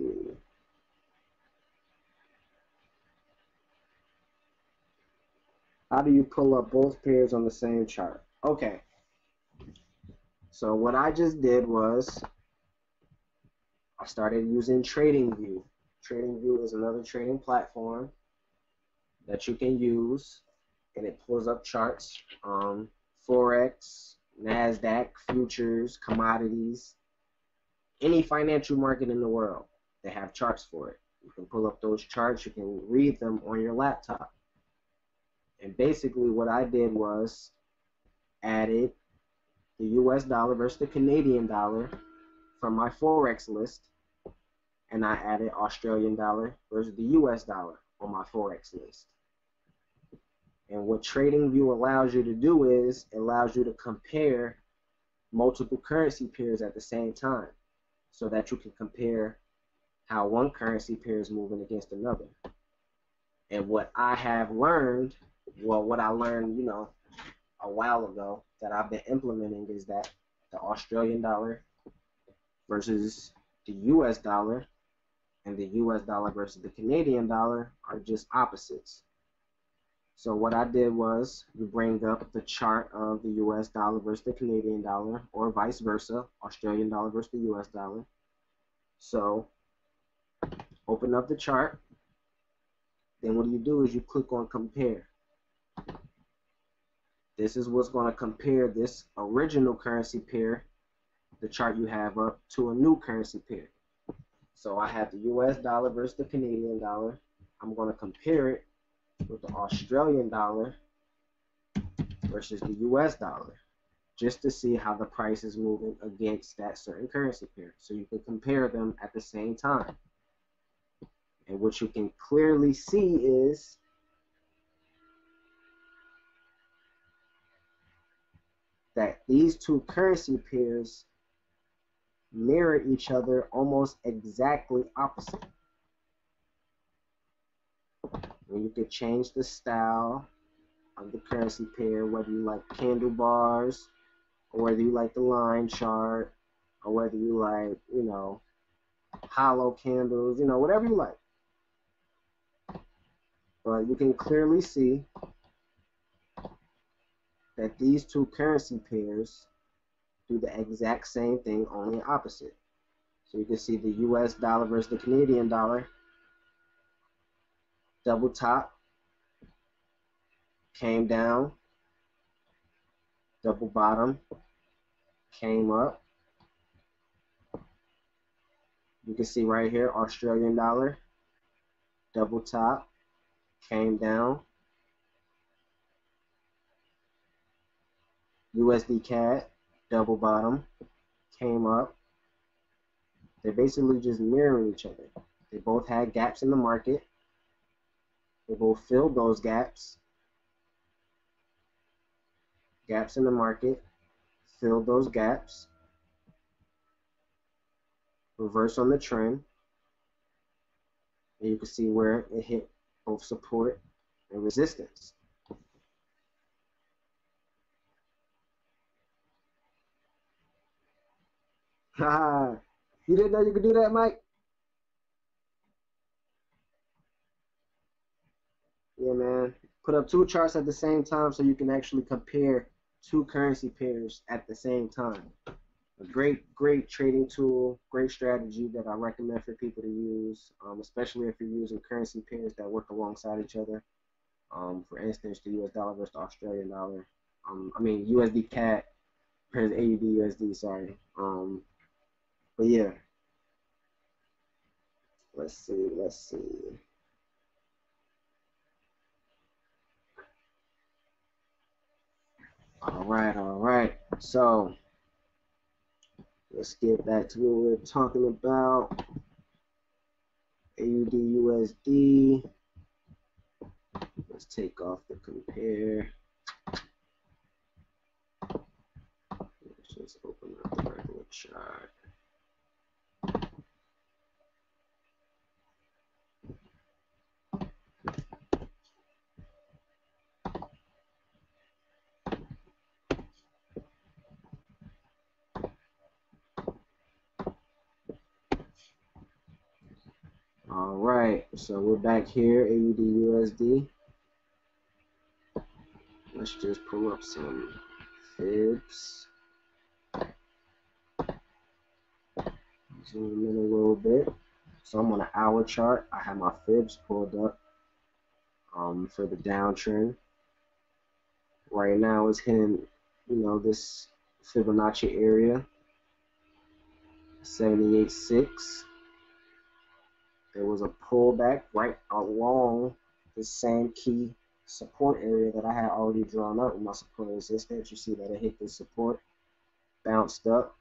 How do you pull up both pairs on the same chart? Okay. So what I just did was I started using TradingView. TradingView is another trading platform that you can use, and it pulls up charts, forex, NASDAQ, futures, commodities, any financial market in the world. They have charts for it. You can pull up those charts. You can read them on your laptop. And basically what I did was added the US dollar versus the Canadian dollar from my forex list, and I added Australian dollar versus the US dollar on my forex list. And what TradingView allows you to do is it allows you to compare multiple currency pairs at the same time, so that you can compare how one currency pair is moving against another. And what I have learned, what I learned, a while ago that I've been implementing, is that the Australian dollar versus the US dollar and the US dollar versus the Canadian dollar are just opposites. So what I did was you bring up the chart of the US dollar versus the Canadian dollar, or vice versa, Australian dollar versus the US dollar. So open up the chart. Then what you do is you click on compare. This is what's going to compare this original currency pair, the chart you have up, to a new currency pair. So I have the US dollar versus the Canadian dollar. I'm going to compare it with the Australian dollar versus the US dollar, just to see how the price is moving against that certain currency pair. So you can compare them at the same time. And what you can clearly see is that these two currency pairs mirror each other almost exactly opposite. And you can change the style of the currency pair, whether you like candle bars, or whether you like the line chart, or whether you like, you know, hollow candles, you know, whatever you like. But you can clearly see that these two currency pairs do the exact same thing, only opposite. So you can see the US dollar versus the Canadian dollar, double top, came down, double bottom, came up. You can see right here, Australian dollar, double top, came down. USD CAD, double bottom, came up. They're basically just mirroring each other. They both had gaps in the market. They both filled those gaps. Gaps in the market, filled those gaps. Reverse on the trend. And you can see where it hit both support and resistance. Haha, you didn't know you could do that, Mike? Yeah, man. Put up two charts at the same time so you can actually compare two currency pairs at the same time. A great trading tool, great strategy that I recommend for people to use, especially if you're using currency pairs that work alongside each other. For instance, the US dollar versus the Australian dollar. USD CAD versus AUD USD, sorry. But yeah. Let's see. All right. So let's get back to what we were talking about. AUD USD. Let's take off the compare. Let's just open up the regular chart. All right, so we're back here, AUD USD. Let's just pull up some fibs. Zoom in a little bit. So I'm on an hour chart. I have my fibs pulled up for the downtrend. Right now it's hitting, this Fibonacci area, 78.6. There was a pullback right along the same key support area that I had already drawn up with my support resistance. You see that it hit the support, bounced up.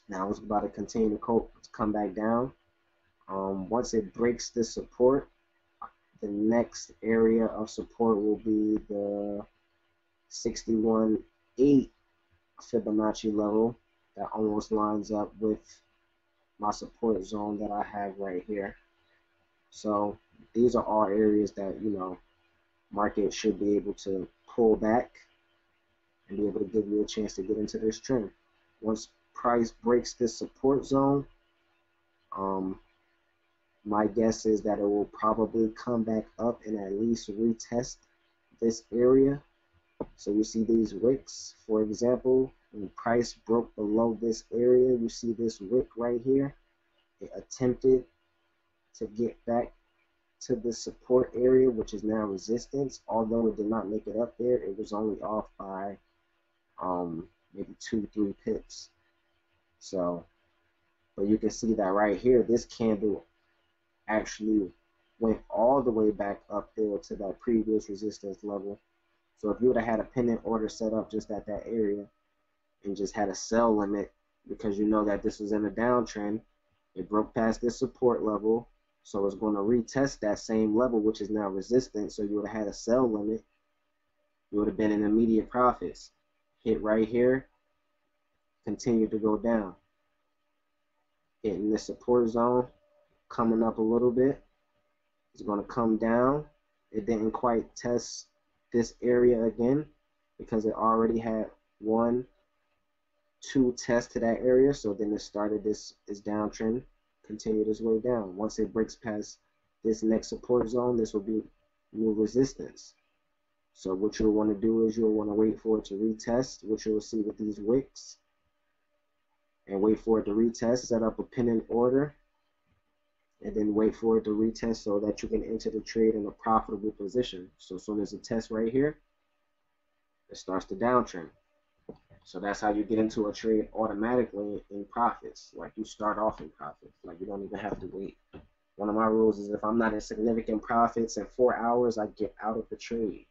Now it's about to continue to come back down. Once it breaks this support, the next area of support will be the 61.8 Fibonacci level that almost lines up with my support zone that I have right here. So these are all areas that, market should be able to pull back and be able to give you a chance to get into this trend. Once price breaks this support zone, my guess is that it will probably come back up and at least retest this area. So you see these wicks, for example, when price broke below this area, you see this wick right here. It attempted to get back to the support area, which is now resistance. Although it did not make it up there, it was only off by maybe 2-3 pips. So, but you can see that right here, this candle actually went all the way back up there to that previous resistance level. So if you would have had a pending order set up just at that area and just had a sell limit, because you know that this was in a downtrend, it broke past this support level, so it's going to retest that same level, which is now resistance. So you would have had a sell limit. You would have been in immediate profits. Hit right here, continue to go down. Hitting the support zone, coming up a little bit. It's going to come down. It didn't quite test this area again because it already had 1, 2 tests to that area. So then it started this downtrend, continued its way down. Once it breaks past this next support zone, this will be new resistance. So what you'll want to do is you'll want to wait for it to retest, which you'll see with these wicks, and wait for it to retest, set up a pending order, and then wait for it to retest so that you can enter the trade in a profitable position. So as soon as it tests right here, it starts to downtrend. So that's how you get into a trade automatically in profits. Like you start off in profits. Like you don't even have to wait. One of my rules is if I'm not in significant profits in 4 hours, I get out of the trade.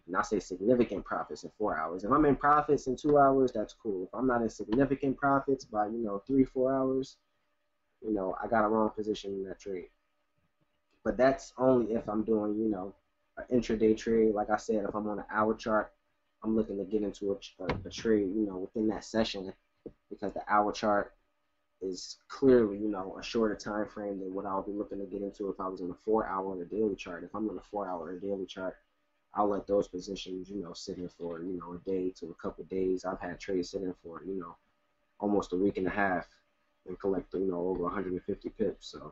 And I say significant profits in 4 hours. If I'm in profits in 2 hours, that's cool. If I'm not in significant profits by 3-4 hours, I got a wrong position in that trade. But that's only if I'm doing an intraday trade. Like I said, if I'm on an hour chart, I'm looking to get into a trade within that session, because the hour chart is clearly a shorter time frame than what I'll be looking to get into if I was in a 4 hour or a daily chart. If I'm on a 4 hour or a daily chart, I'll let those positions, sit in for, a day to a couple of days. I've had trades sit in for, almost a week and a half and collect, over 150 pips. So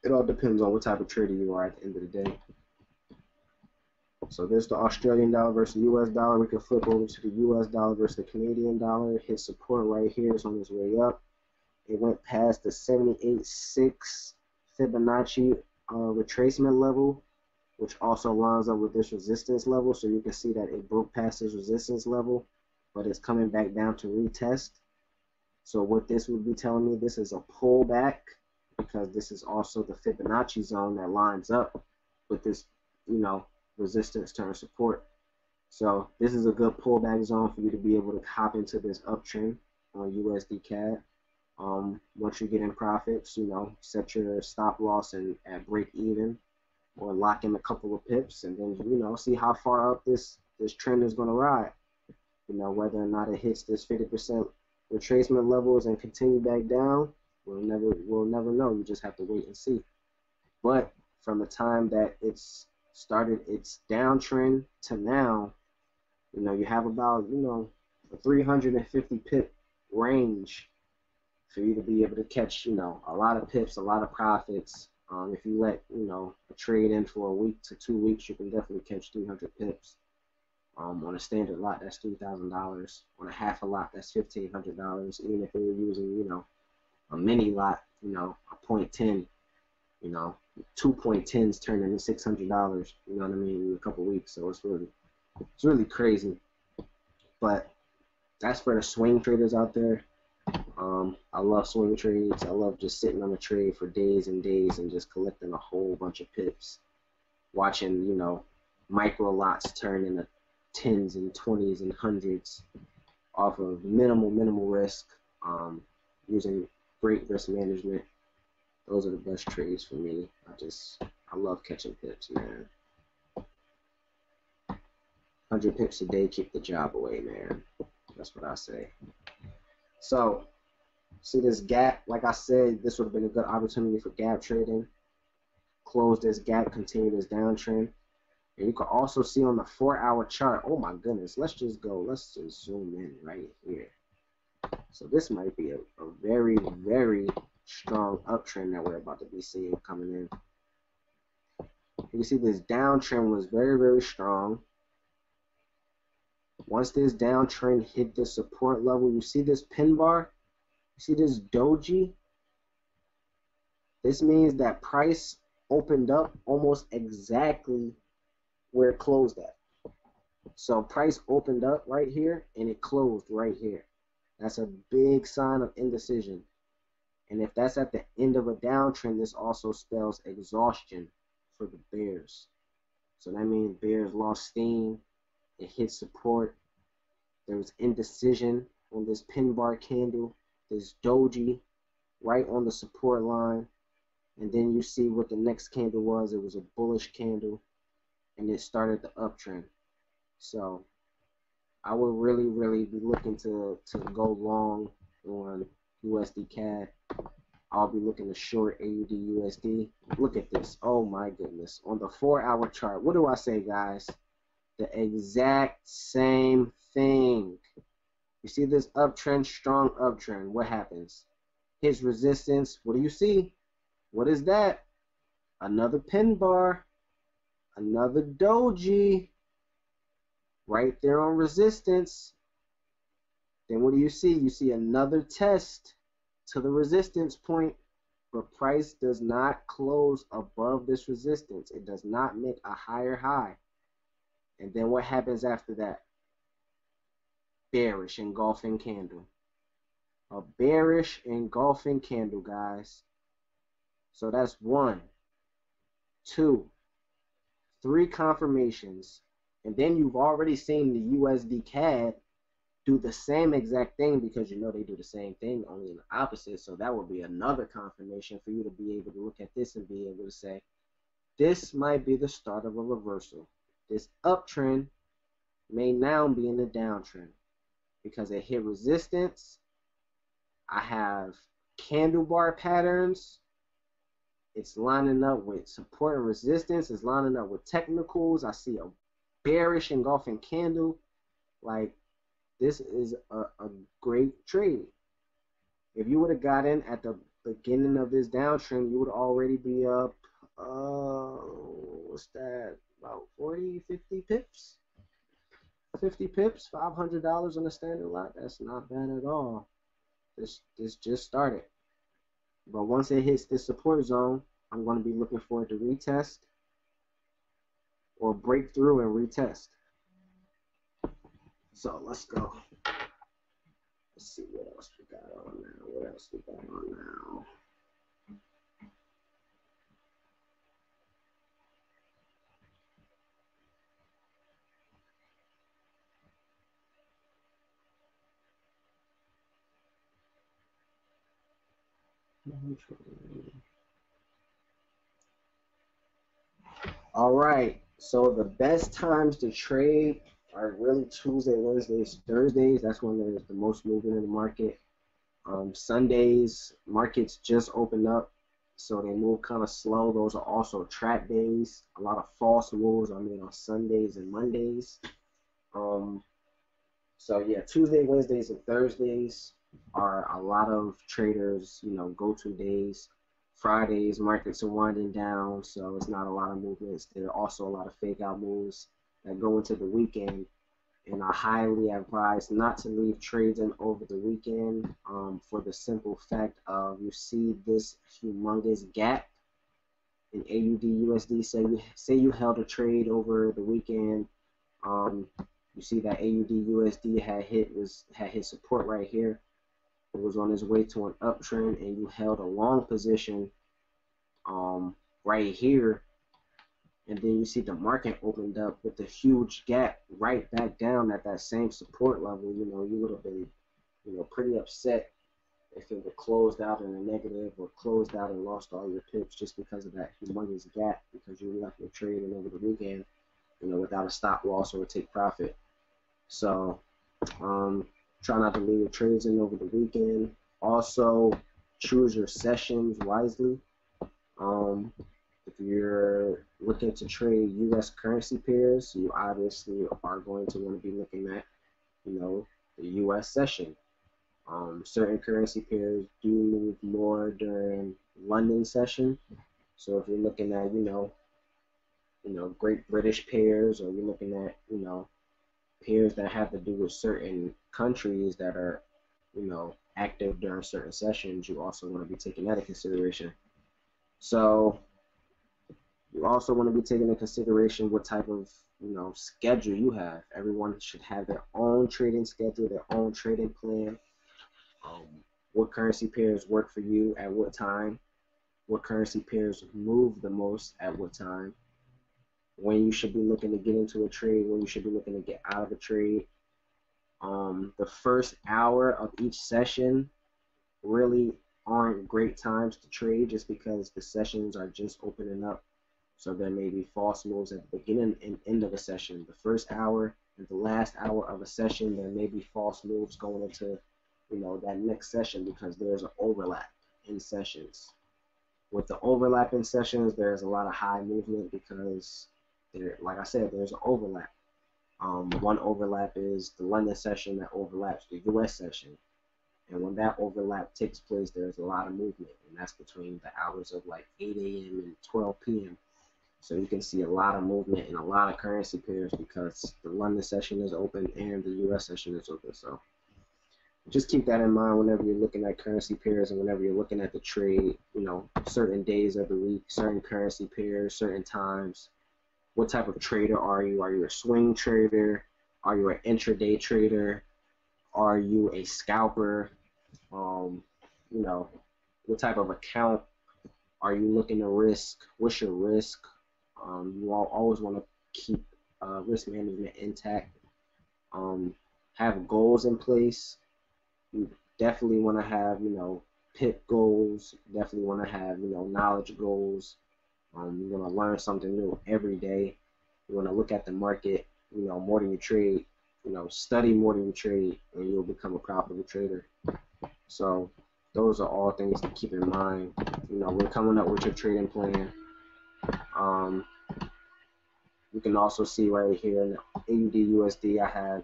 it all depends on what type of trader you are at the end of the day. So there's the Australian dollar versus the US dollar. We can flip over to the US dollar versus the Canadian dollar. It hit support right here. It's on its way up. It went past the 78.6 Fibonacci retracement level, which also lines up with this resistance level. So you can see that it broke past this resistance level, but it's coming back down to retest. So what this would be telling me, this is a pullback, because this is also the Fibonacci zone that lines up with this, resistance turn support. So this is a good pullback zone for you to be able to hop into this uptrend on USD CAD. Once you get in profits, set your stop loss and at break even, or lock in a couple of pips, and then see how far up this trend is going to ride. Whether or not it hits this 50% retracement levels and continue back down, we'll never know. You just have to wait and see. But from the time that it's started its downtrend to now, you have about a 350 pip range for you to be able to catch a lot of pips, a lot of profits. If you let a trade in for a week to 2 weeks, you can definitely catch 300 pips. On a standard lot, that's $3,000. On a half a lot, that's $1,500. Even if you're using a mini lot, a 0.10, 2.10s turn into $600. You know what I mean, in a couple weeks. So it's really crazy. But that's for the swing traders out there. I love swing trades. I love just sitting on a trade for days and days and just collecting a whole bunch of pips, watching micro lots turn into 10s and 20s and 100s off of minimal risk, using great risk management. Those are the best trades for me. I love catching pips, man. 100 pips a day keep the job away, man. That's what I say. So see this gap, like I said, this would have been a good opportunity for gap trading. Close this gap, continue this downtrend. And you can also see on the 4 hour chart, oh my goodness, let's just zoom in right here. So this might be a very, very strong uptrend that we're about to be seeing coming in. You see this downtrend was very, very strong. Once this downtrend hit the support level, you see this pin bar? You see this doji? This means that price opened up almost exactly where it closed at. So price opened up right here and it closed right here. That's a big sign of indecision. And if that's at the end of a downtrend, this also spells exhaustion for the bears. So that means bears lost steam. It hit support. There was indecision on this pin bar candle, this doji right on the support line. And then you see what the next candle was. It was a bullish candle and it started the uptrend. So I would really, really be looking to go long on USD CAD. I'll be looking to short AUD USD. Look at this. Oh my goodness. On the 4-hour chart, what do I say, guys? The exact same thing. You see this uptrend, strong uptrend. What happens? Hits resistance. What do you see? What is that? Another pin bar. Another doji. Right there on resistance. Then what do you see? You see another test to the resistance point, but price does not close above this resistance. It does not make a higher high. And then what happens after that? Bearish engulfing candle. A bearish engulfing candle, guys. So that's 1, 2, 3 confirmations. And then you've already seen the USD CAD do the same exact thing, because you know they do the same thing, only in the opposite. So that would be another confirmation for you to be able to look at this and be able to say, this might be the start of a reversal. This uptrend may now be in the downtrend because it hit resistance. I have candle bar patterns. It's lining up with support and resistance. It's lining up with technicals. I see a bearish engulfing candle. Like, this is a great trade. If you would have got in at the beginning of this downtrend, you would already be up, what's that, about 40, 50 pips? 50 pips, $500 on a standard lot. That's not bad at all. This just started. But once it hits this support zone, I'm going to be looking for it to retest or break through and retest. So let's go. Let's see what else we got on now. What else we got on now? All right. So the best times to trade are really Tuesday, Wednesdays, Thursdays. That's when there's the most movement in the market. Sundays, markets just open up, so they move kind of slow. Those are also trap days. A lot of false moves are made on Sundays and Mondays. So yeah, Tuesday, Wednesdays, and Thursdays are a lot of traders, go-to days. Fridays, markets are winding down, so it's not a lot of movements. There are also a lot of fake out moves that go into the weekend, and I highly advise not to leave trades in over the weekend, for the simple fact of, you see this humongous gap in AUD USD. Say you held a trade over the weekend. You see that AUD USD had hit support right here. It was on its way to an uptrend, and you held a long position right here, and then you see the market opened up with a huge gap right back down at that same support level. You would have been pretty upset if it were closed out in a negative or closed out and lost all your pips just because of that humongous gap, because you left your trade in over the weekend without a stop loss or a take profit. So try not to leave your trades in over the weekend. Also, choose your sessions wisely. If you're looking to trade U.S. currency pairs, you obviously are going to want to be looking at, the U.S. session. Certain currency pairs do move more during London session. So if you're looking at, Great British pairs, or you're looking at, pairs that have to do with certain countries that are, active during certain sessions, you also want to be taking that into consideration. So you also want to be taking into consideration what type of, schedule you have. Everyone should have their own trading schedule, their own trading plan. What currency pairs work for you at what time? What currency pairs move the most at what time? When you should be looking to get into a trade, when you should be looking to get out of a trade. The first hour of each session really aren't great times to trade, just because the sessions are just opening up. So there may be false moves at the beginning and end of a session. The first hour and the last hour of a session, there may be false moves going into, that next session, because there's an overlap in sessions. With the overlap in sessions, there's a lot of high movement because like I said, there's an overlap. One overlap is the London session that overlaps the US session. And when that overlap takes place, there's a lot of movement, and that's between the hours of like 8 a.m. and 12 p.m. So you can see a lot of movement in a lot of currency pairs because the London session is open and the US session is open. So just keep that in mind whenever you're looking at currency pairs and whenever you're looking at the trade, certain days of the week, certain currency pairs, certain times. What type of trader are you? Are you a swing trader? Are you an intraday trader? Are you a scalper? What type of account are you looking to risk? What's your risk? You always want to keep risk management intact. Have goals in place. You definitely want to have, pip goals. Definitely want to have, knowledge goals. You want to learn something new every day. You want to look at the market, more than you trade. Study more than you trade, and you'll become a profitable trader. So those are all things to keep in mind. When coming up with your trading plan. You can also see right here in the AUD USD, I have,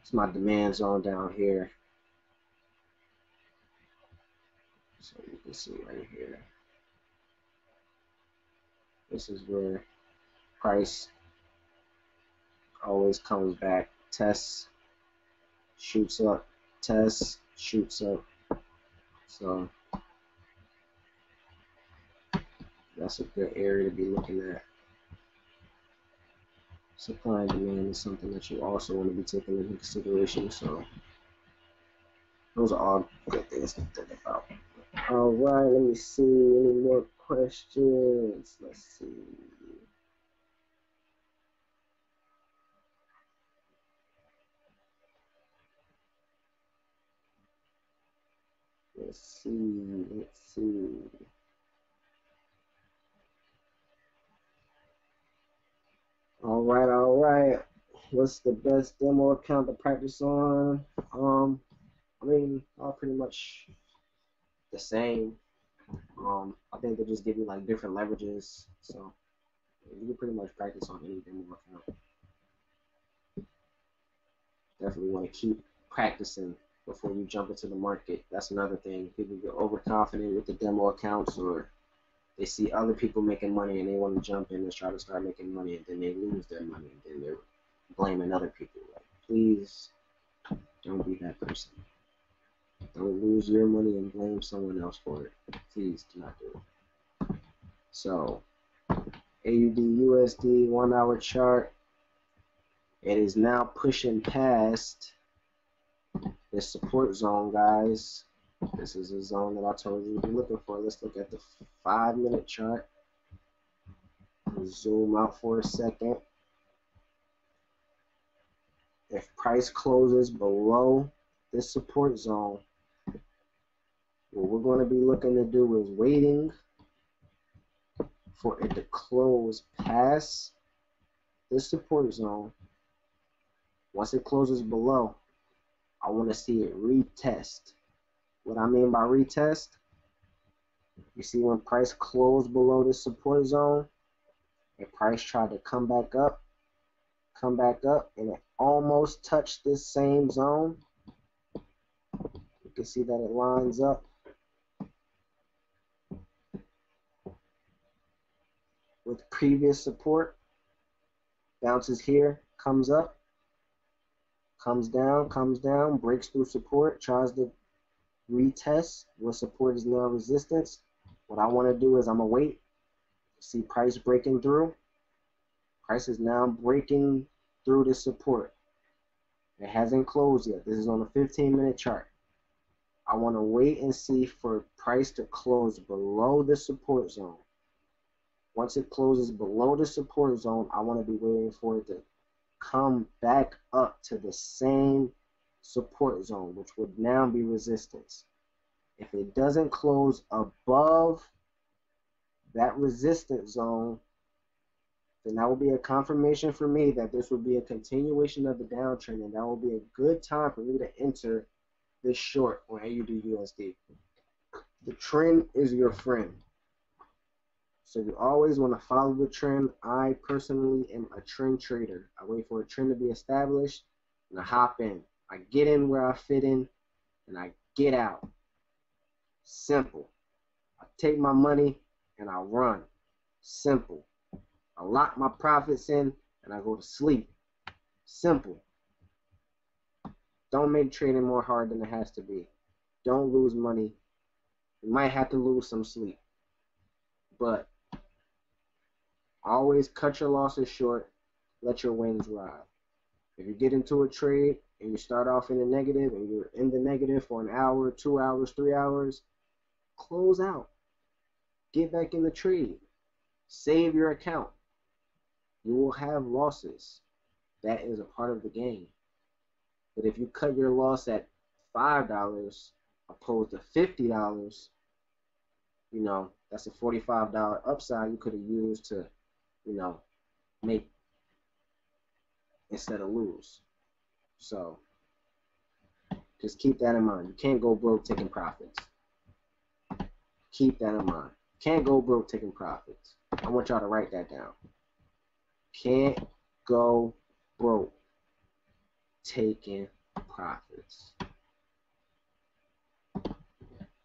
it's my demand zone down here. So you can see right here. This is where price always comes back, tests, shoots up, tests, shoots up. So that's a good area to be looking at. Supply and demand is something that you also want to be taking into consideration. So those are all good things to think about. All right, let me see. Any more questions? Let's see. Let's see. All right. What's the best demo account to practice on? I mean, all pretty much the same. I think they just give you like different leverages, so you can pretty much practice on any demo account. Definitely want to keep practicing before you jump into the market. That's another thing. People get overconfident with the demo accounts, or they see other people making money and they want to jump in and try to start making money, and then they lose their money, and then they're blaming other people. Like, please don't be that person. Don't lose your money and blame someone else for it. Please do not do it. So, AUD USD 1 hour chart. It is now pushing past the support zone, guys. This is a zone that I told you to be looking for. Let's look at the 5-minute chart. Zoom out for a second. If price closes below this support zone, what we're going to be looking to do is waiting for it to close past this support zone. Once it closes below, I want to see it retest. What I mean by retest, you see when price closed below this support zone, and price tried to come back up, and it almost touched this same zone. You can see that it lines up. with previous support, bounces here, comes up, comes down, breaks through support, tries to retest what support is now resistance. What I want to do is I'm going to wait, see price breaking through. Price is now breaking through the support. It hasn't closed yet. This is on a 15-minute chart. I want to wait and see for price to close below the support zone. Once it closes below the support zone, I want to be waiting for it to come back up to the same support zone, which would now be resistance. If it doesn't close above that resistance zone, then that will be a confirmation for me that this will be a continuation of the downtrend, and that will be a good time for me to enter this short on AUD/USD. The trend is your friend. So you always want to follow the trend. I personally am a trend trader. I wait for a trend to be established, and I hop in. I get in where I fit in, and I get out. Simple. I take my money, and I run. Simple. I lock my profits in, and I go to sleep. Simple. Don't make trading more hard than it has to be. Don't lose money. You might have to lose some sleep. But always cut your losses short. Let your wins ride. If you get into a trade and you start off in the negative and you're in the negative for an hour, 2 hours, 3 hours, close out. Get back in the trade. Save your account. You will have losses. That is a part of the game. But if you cut your loss at $5 opposed to $50, you know, that's a $45 upside you could have used to, you know, make instead of lose. So just keep that in mind. You can't go broke taking profits. Keep that in mind. Can't go broke taking profits. I want y'all to write that down. Can't go broke taking profits.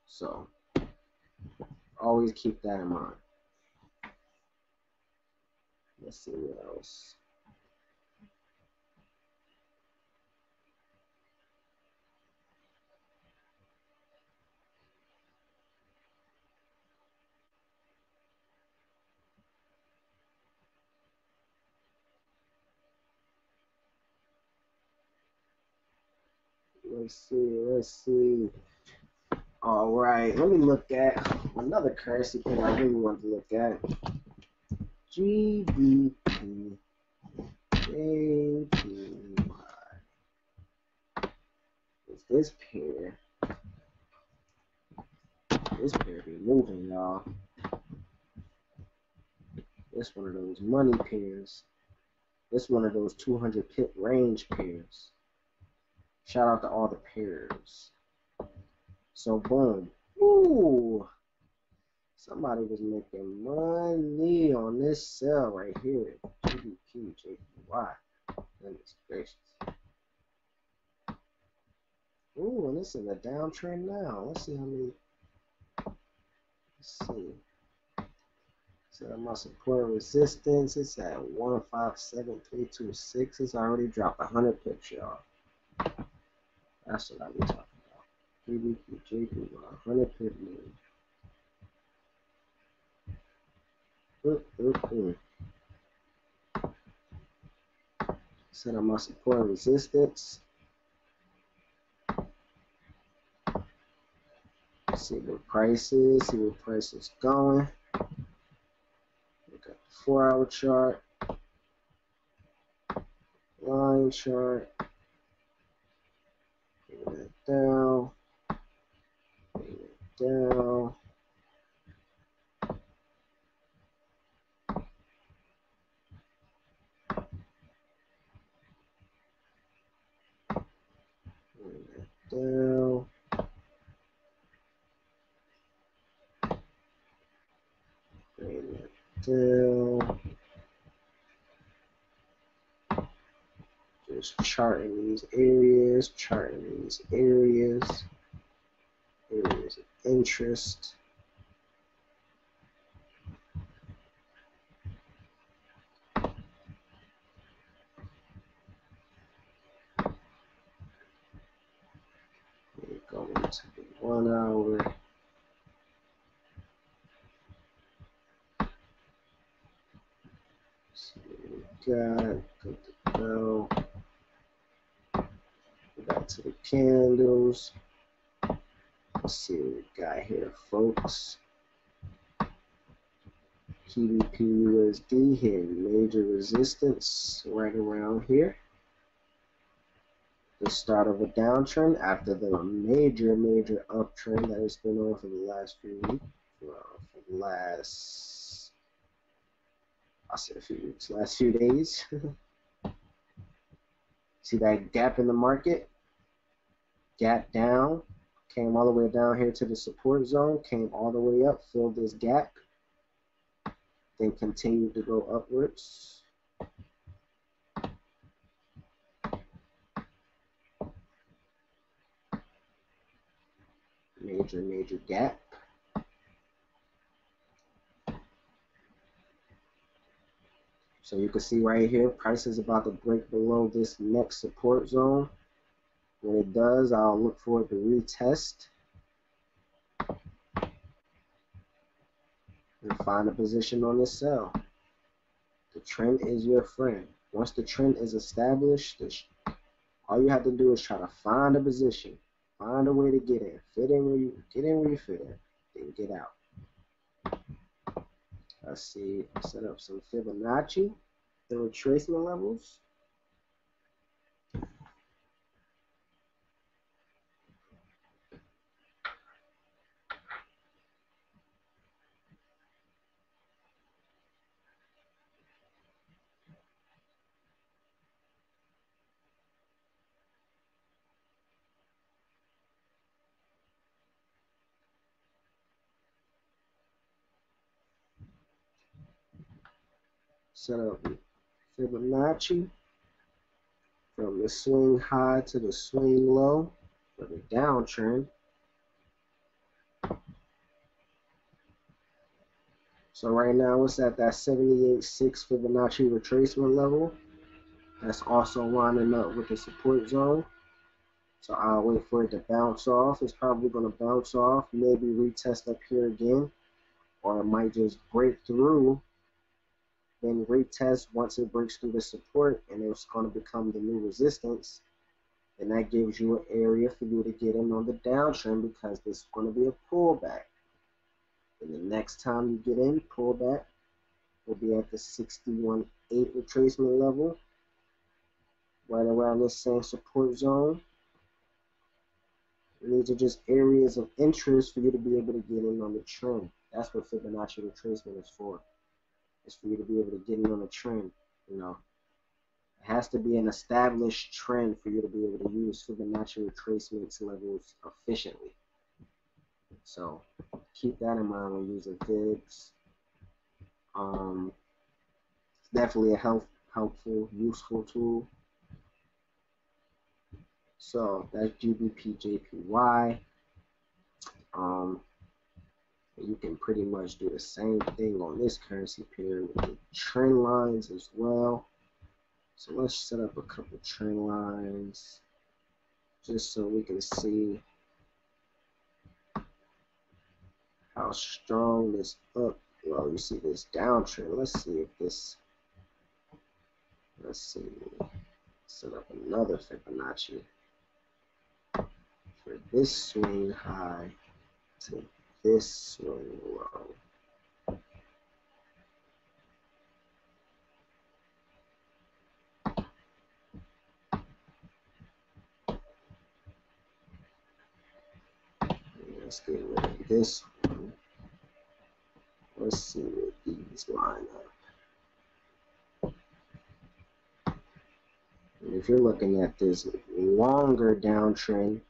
So always keep that in mind. Let's see what else. Let's see. All right, let me look at another currency pair I really want to look at. GBP JPY. It's this pair. This pair be moving, y'all. This one of those money pairs. This one of those 200 pip range pairs. Shout out to all the pairs. So boom. Ooh. Somebody was making money on this sell right here. GBP JPY. Goodness gracious. Ooh, and it's in the downtrend now. Let's see how many. Let's see. So my support resistance is at 157.326. It's already dropped 100 pips, y'all. That's what I be talking about. GBP JPY 100 pip move. Set up my support and resistance. See what price is, see where price is going. Look at the 4-hour chart, line chart. Bring that down, bring it down. Bring that down. Bring that down. Just charting these areas, areas of interest. got? Good to go. Back to the candles. Let's see what we got here, folks. GBP USD hitting major resistance right around here. The start of a downtrend after the major uptrend that has been on for the last few weeks. For the last, I'll say a few weeks, last few days. See that gap in the market? Gap down, came all the way down here to the support zone, came all the way up, filled this gap, then continued to go upwards. Major gap. So you can see right here, price is about to break below this next support zone. When it does, I'll look for it to retest and find a position on this sell. The trend is your friend. Once the trend is established, all you have to do is try to find a position, find a way to get in, fit in where you fit in, then get out. Let's see, set up some Fibonacci, the retracement levels. Set up Fibonacci from the swing high to the swing low for the downtrend. So right now it's at that 78.6 Fibonacci retracement level. That's also lining up with the support zone. So I'll wait for it to bounce off. It's probably going to bounce off, maybe retest up here again, or it might just break through, then retest once it breaks through the support, and it's going to become the new resistance. And that gives you an area for you to get in on the downtrend because this is going to be a pullback. And the next time you get in, pullback will be at the 61.8 retracement level, right around this same support zone. And these are just areas of interest for you to be able to get in on the trend. That's what Fibonacci retracement is for. It's for you to be able to get in on the trend. You know, it has to be an established trend for you to be able to use Fibonacci retracement levels efficiently. So keep that in mind when using fibs. It's definitely a helpful, useful tool. So that's GBP JPY. You can pretty much do the same thing on this currency pair with the trend lines as well. So let's set up a couple trend lines just so we can see how strong this up. Well, you see this downtrend. Let's see if this. Let's see. Set up another Fibonacci for this swing high to this swing low. Let's get rid of this one. Let's see what these line up. And if you're looking at this longer downtrend,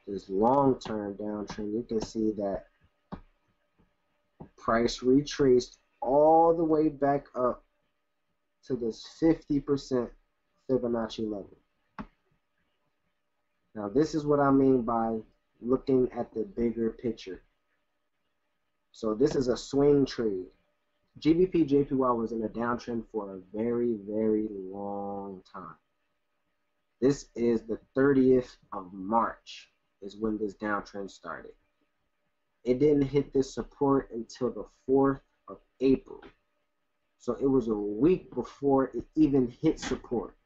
this long-term downtrend, you can see that price retraced all the way back up to this 50% Fibonacci level. Now, this is what I mean by looking at the bigger picture. So this is a swing trade. GBP JPY was in a downtrend for a very, very long time. This is the 30th of March is when this downtrend started. It didn't hit this support until the 4th of April. So it was a week before it even hit support.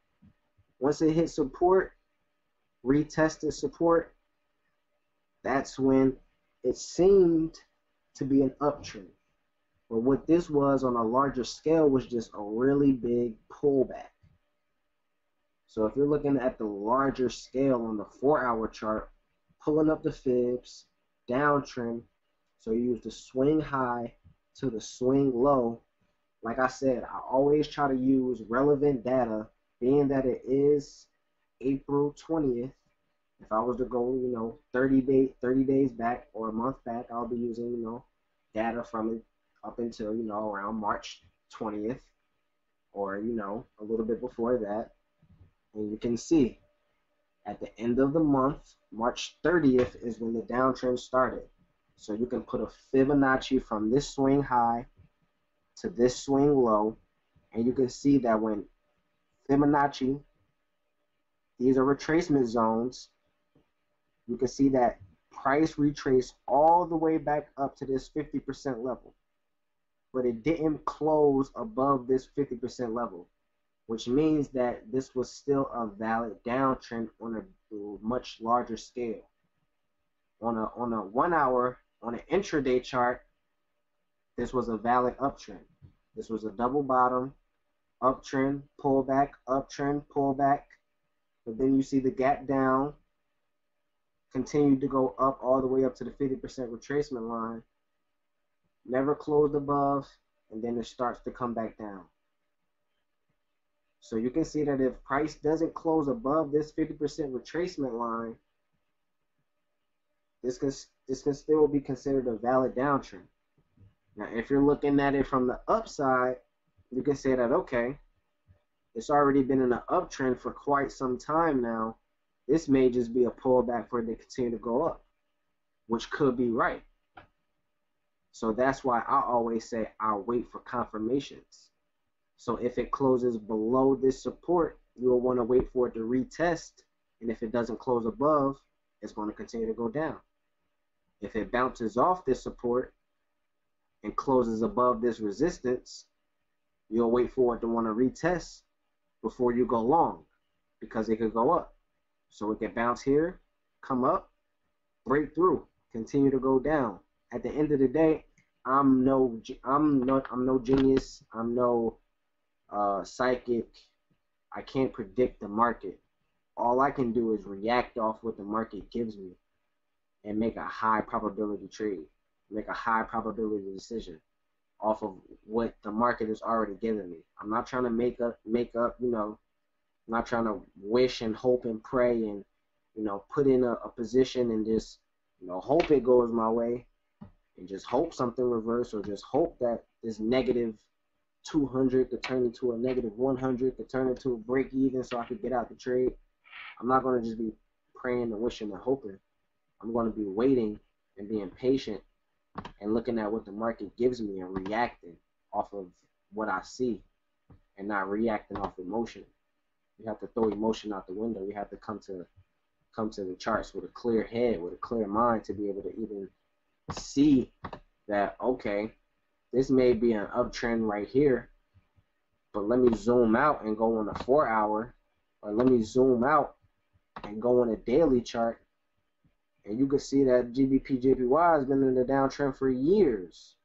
Once it hit support, retested support, that's when it seemed to be an uptrend. But what this was on a larger scale was just a really big pullback. So if you're looking at the larger scale on the 4-hour chart, pulling up the fibs, downtrend, so you use the swing high to the swing low. Like I said, I always try to use relevant data, being that it is April 20th. If I was to go, 30 days back or a month back, I'll be using, data from it up until, around March 20th or, a little bit before that. And you can see at the end of the month, March 30th is when the downtrend started. So you can put a Fibonacci from this swing high to this swing low, and you can see that when Fibonacci, these are retracement zones, you can see that price retraced all the way back up to this 50% level, but it didn't close above this 50% level, which means that this was still a valid downtrend on a much larger scale. On a 1 hour, on an intraday chart, this was a valid uptrend. This was a double bottom, uptrend, pullback, uptrend, pullback. But then you see the gap down, continued to go up all the way up to the 50% retracement line, never closed above, and then it starts to come back down. So you can see that if price doesn't close above this 50% retracement line, this can still be considered a valid downtrend. Now, if you're looking at it from the upside, you can say that, okay, it's already been in an uptrend for quite some time now. This may just be a pullback for it to continue to go up, which could be right. So that's why I always say I'll wait for confirmations. So if it closes below this support, you'll want to wait for it to retest. And if it doesn't close above, it's going to continue to go down. If it bounces off this support and closes above this resistance, you'll wait for it to want to retest before you go long, because it could go up. So it can bounce here, come up, break through, continue to go down. At the end of the day, I'm no genius. I'm no psychic. I can't predict the market. All I can do is react off what the market gives me and make a high probability trade, make a high probability decision off of what the market is already giving me. I'm not trying to make up, I'm not trying to wish and hope and pray and, put in a position and just, hope it goes my way and just hope something reverse, or just hope that this negative 200 could turn into a negative 100, could turn into a break even so I could get out the trade. I'm not going to just be praying and wishing and hoping. I'm going to be waiting and being patient and looking at what the market gives me and reacting off of what I see and not reacting off emotion. You have to throw emotion out the window. You have to come to the charts with a clear head, with a clear mind, to be able to even see that, okay, this may be an uptrend right here, but let me zoom out and go on a 4-hour, or let me zoom out and go on a daily chart, and you can see that GBP JPY has been in the downtrend for years.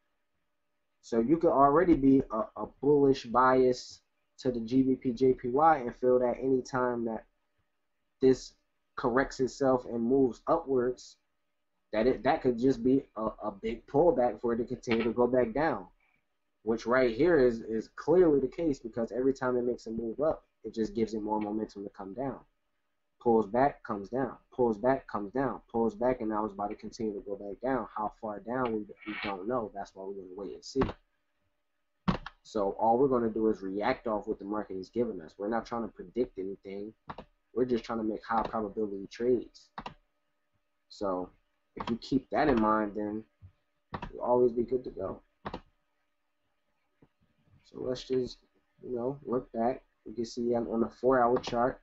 So you could already be a bullish bias to the GBP JPY and feel that anytime that this corrects itself and moves upwards, that could just be a big pullback for it to continue to go back down, which right here is clearly the case, because every time it makes a move up, it just gives it more momentum to come down. Pulls back, comes down, pulls back, comes down, pulls back, and now it's about to continue to go back down. How far down, we don't know. That's why we're going to wait and see. So all we're going to do is react off what the market is giving us. We're not trying to predict anything. We're just trying to make high probability trades. So if you keep that in mind, then you'll always be good to go. So let's just, look back. You can see on the 4-hour chart,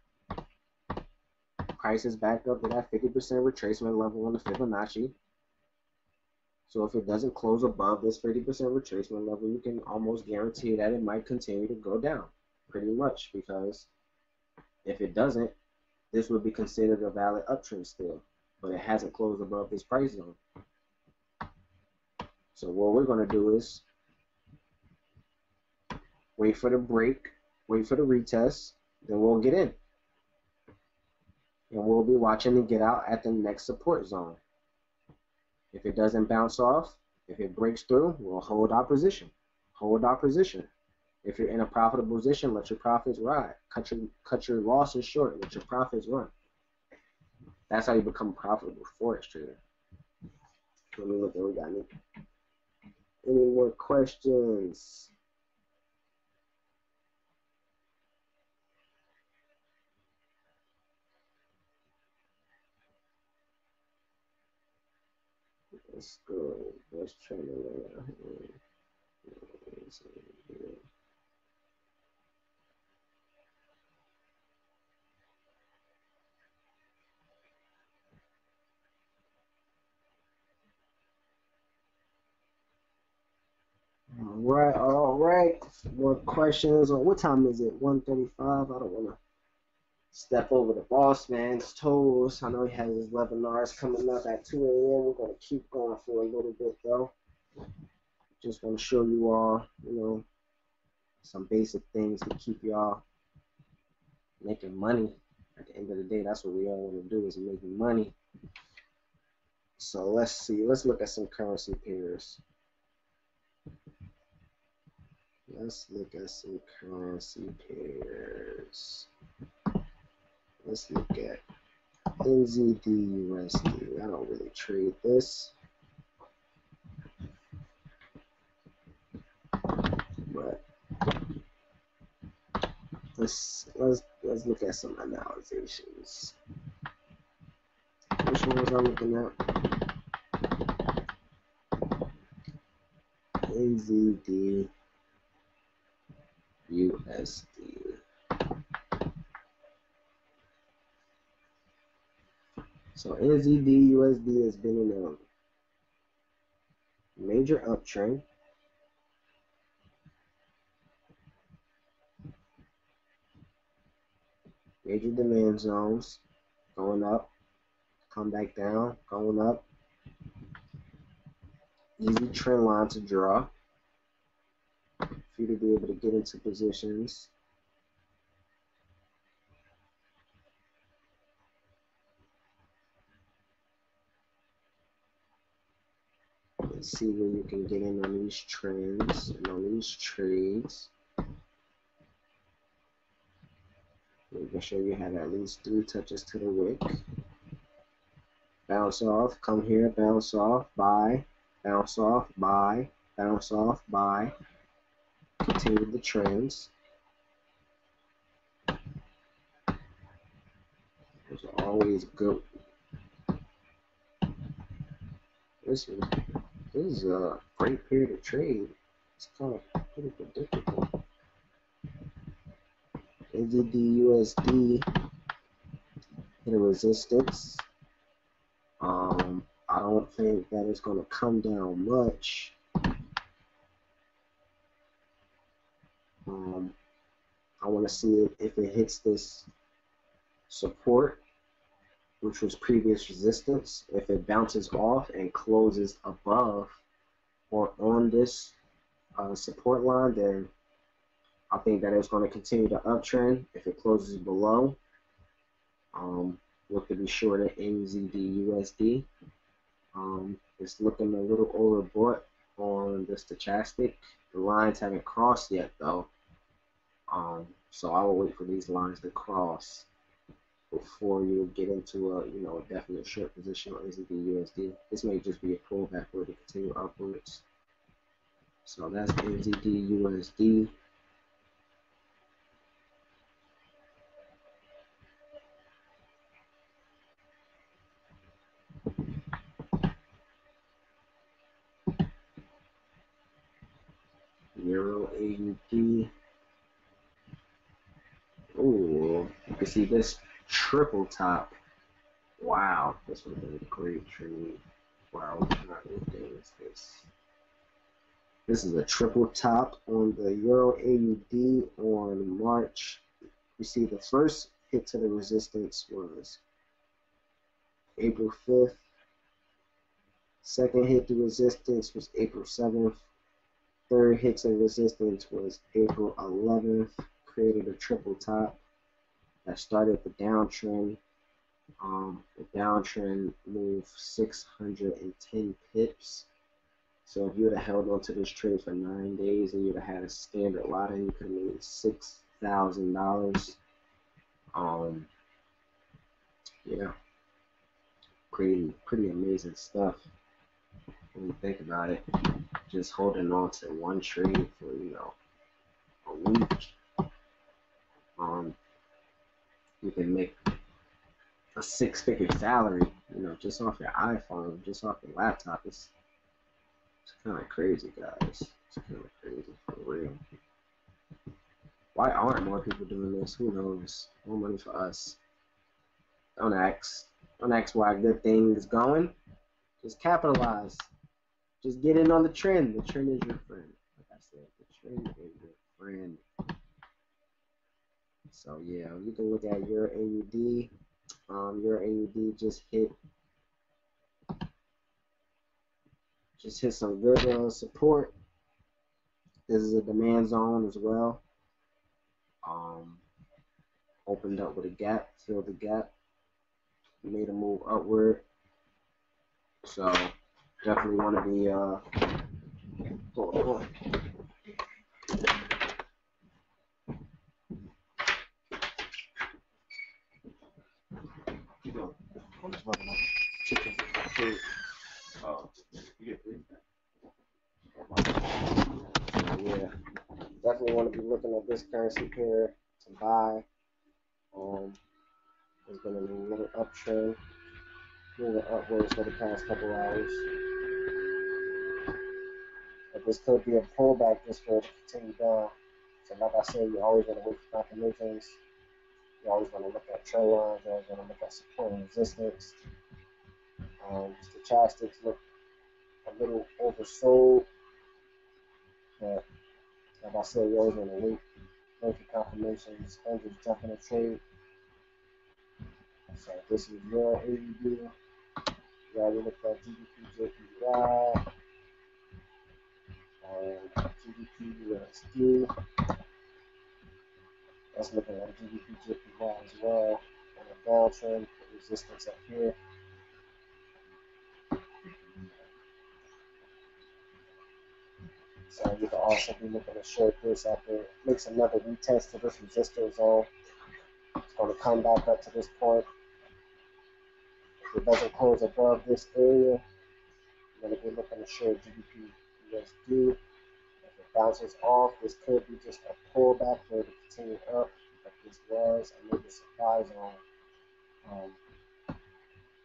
price is back up to that 50% retracement level on the Fibonacci. So if it doesn't close above this 50% retracement level, you can almost guarantee that it might continue to go down, pretty much, because if it doesn't, this would be considered a valid uptrend still, but it hasn't closed above this price zone. So what we're going to do is wait for the break, wait for the retest, then we'll get in. And we'll be watching to get out at the next support zone. If it doesn't bounce off, if it breaks through, we'll hold our position. Hold our position. If you're in a profitable position, let your profits ride. Cut your losses short. Let your profits run. That's how you become a profitable forex trader. Let me look at we got any more questions? Let's go. Let's try to lay out here. All right. More questions? What time is it? 1:35. I don't want to step over the boss man's toes. I know he has his webinars coming up at 2 a.m. We're going to keep going for a little bit, though. Just want to show you all, some basic things to keep y'all making money. At the end of the day, that's what we all want to do, is making money. So let's see. Let's look at some currency pairs. Let's look at some currency pairs. Let's look at NZD USD. I don't really trade this, but let's look at some analyzations. Which one was I looking at? NZD USD. So NZD USD has been in a major uptrend. Major demand zones, going up, come back down, going up. Easy trend line to draw for you to be able to get into positions. Let's see where you can get in on these trends and on these trades. We can show you have at least 3 touches to the wick. Bounce off, come here, bounce off, buy, bounce off, buy, bounce off, buy. Continue the trends. Those are always good. This is a great period to trade. It's kind of pretty predictable. NZD USD hit a resistance. I don't think that it's going to come down much. I want to see if it hits this support, which was previous resistance. If it bounces off and closes above or on this support line, then I think that it's going to continue to uptrend. If it closes below, look to be short at NZD USD. It's looking a little overbought on the stochastic. The lines haven't crossed yet, though. So I will wait for these lines to cross before you get into a definite short position on NZD USD. This may just be a pullback for it to continue upwards. So that's NZD USD. Euro AUD. Ooh, you can see this triple top. Wow, this would have been a great trade. Wow, what kind of thing is this? This is a triple top on the Euro AUD on March. You see the first hit to the resistance was April 5th. Second hit to resistance was April 7th. Third hit to resistance was April 11th. Created a triple top that started the downtrend. The downtrend moved 610 pips. So if you would have held on to this trade for 9 days and you'd have had a standard lot in, you could have made $6,000. Yeah, pretty amazing stuff when you think about it. Just holding on to one trade for a week. You can make a 6-figure salary, just off your iPhone, just off your laptop. It's kind of crazy, guys. It's kind of crazy for real. Why aren't more people doing this? Who knows? More money for us. Don't ask why a good thing is going. Just capitalize. Just get in on the trend. The trend is your friend. Like I said, the trend is your friend. So yeah, you can look at your AUD. Your AUD just hit some good support. This is a demand zone as well. Opened up with a gap, filled the gap, made a move upward. So definitely want to be hold on. Yeah, definitely want to be looking at this currency pair to buy. There's been a little uptrend, moving upwards for the past couple hours. But this could be a pullback just for it to continue down. So like I said, you always want to wait for confirmations. You always want to look at trend lines. You always want to look at support and resistance. Stochastics look a little oversold. But like I said, you always want to wait for confirmations and just jump in a trade. So this is your AUD. You already looked at GBP JPY and GBP USD. That's looking at GBP JPY as well. On a downtrend, resistance up here. So you can also be looking to short this after it makes another retest to this resistance zone. It's going to come back up to this point. If it doesn't close above this area, you're going to be looking to short GBP USD. If it bounces off, this could be just a pullback for it to continue up, like this was, and maybe a supply zone.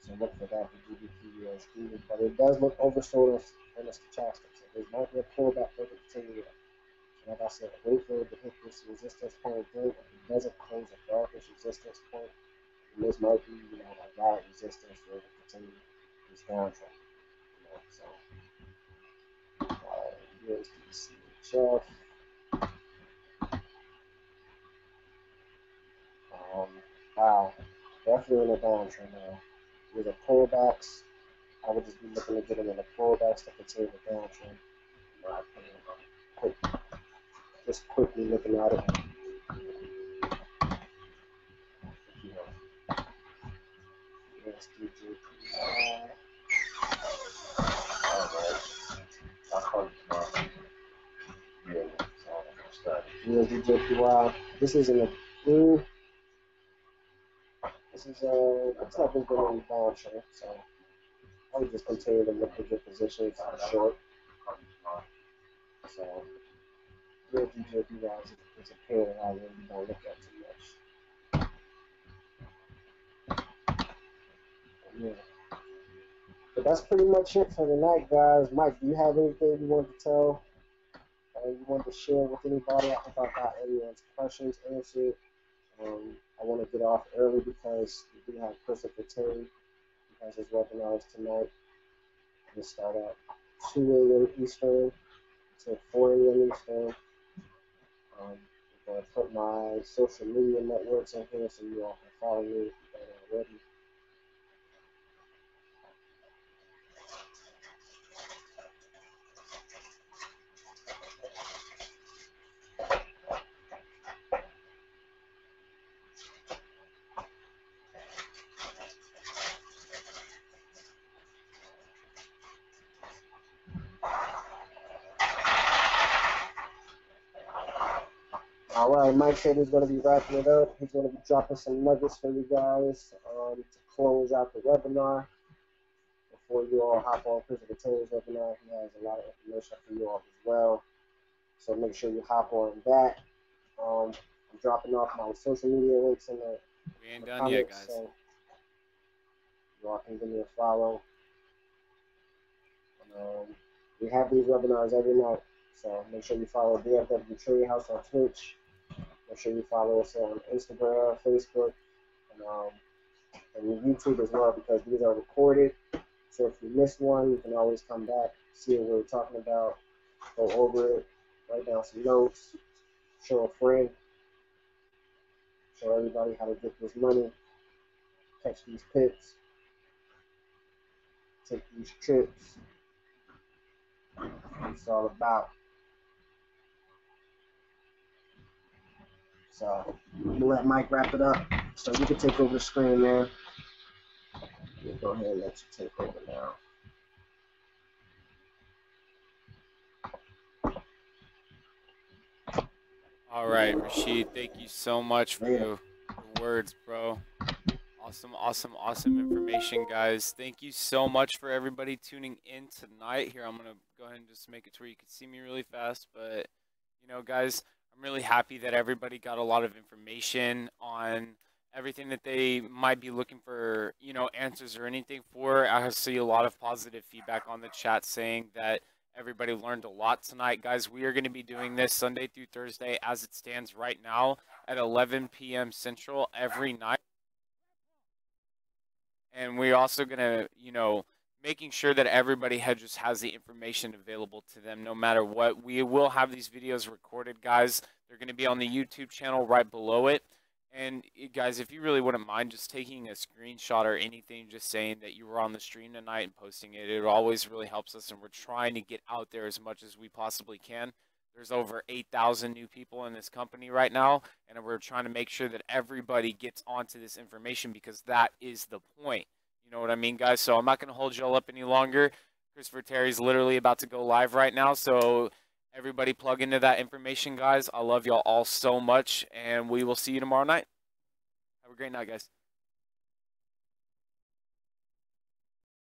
So look for that for GBP USD. But it does look oversold in the stochastics. So there might be a pullback for it to continue up. So like I said, wait for it to hit this resistance point again. If it doesn't close above this resistance point, then this might be, a valid resistance for it to continue this downtrend. So USD CHF. Wow, definitely in a downtrend now. With the pullbacks, I would just be looking to get them in the pullbacks to continue the downtrend. Just quickly looking at it. USDJPY. This isn't a blue. This is looks like it's been on the downtrend, so I would just continue to look at your positions short. So USDJPY is a pair that I really don't look at too much. Yeah. But that's pretty much it for tonight, guys. Mike, do you have anything you want to tell? You want to share with anybody? I hope I got anyone's questions answered. I want to get off early because we do have Christopher Terry. He has his webinars tonight. We start at 2 a.m. Eastern to 4 a.m. Eastern. I'm going to put my social media networks in here so you all can follow me if you don't already. All right, Mike said he's going to be wrapping it up. He's going to be dropping some nuggets for you guys to close out the webinar. Before you all hop on Physical Tools webinar, he has a lot of information for you all as well. So make sure you hop on that. I'm dropping off my social media links in the We ain't done yet, guys. So you all can give me a follow. We have these webinars every night. So make sure you follow DFW Trading House on Twitch. Make sure you follow us on Instagram, Facebook, and YouTube as well, because these are recorded. So if you missed one, you can always come back, see what we were talking about, go over it, write down some notes, show a friend, show everybody how to get this money, catch these pips, take these trips. That's what it's all about. So we'll let Mike wrap it up. So you can take over the screen, man. We'll go ahead and let you take over now. All right, Rashid, thank you so much for the words, bro. Awesome information, guys. Thank you so much for everybody tuning in tonight. Here, I'm going to go ahead and just make it to where you can see me really fast. But, you know, guys, I'm really happy that everybody got a lot of information on everything that they might be looking for, you know, answers or anything for. I see a lot of positive feedback on the chat saying that everybody learned a lot tonight. Guys, we are going to be doing this Sunday through Thursday as it stands right now at 11 p.m. Central every night. And we're also going to, you know, making sure that everybody just has the information available to them no matter what. We will have these videos recorded, guys. They're going to be on the YouTube channel right below it. And guys, if you really wouldn't mind just taking a screenshot or anything, just saying that you were on the stream tonight and posting it, it always really helps us. And we're trying to get out there as much as we possibly can. There's over 8,000 new people in this company right now, and we're trying to make sure that everybody gets onto this information because that is the point. You know what I mean, guys? So I'm not going to hold y'all up any longer. Christopher Terry's literally about to go live right now, so everybody plug into that information, guys. I love y'all all so much, and we will see you tomorrow night. Have a great night, guys.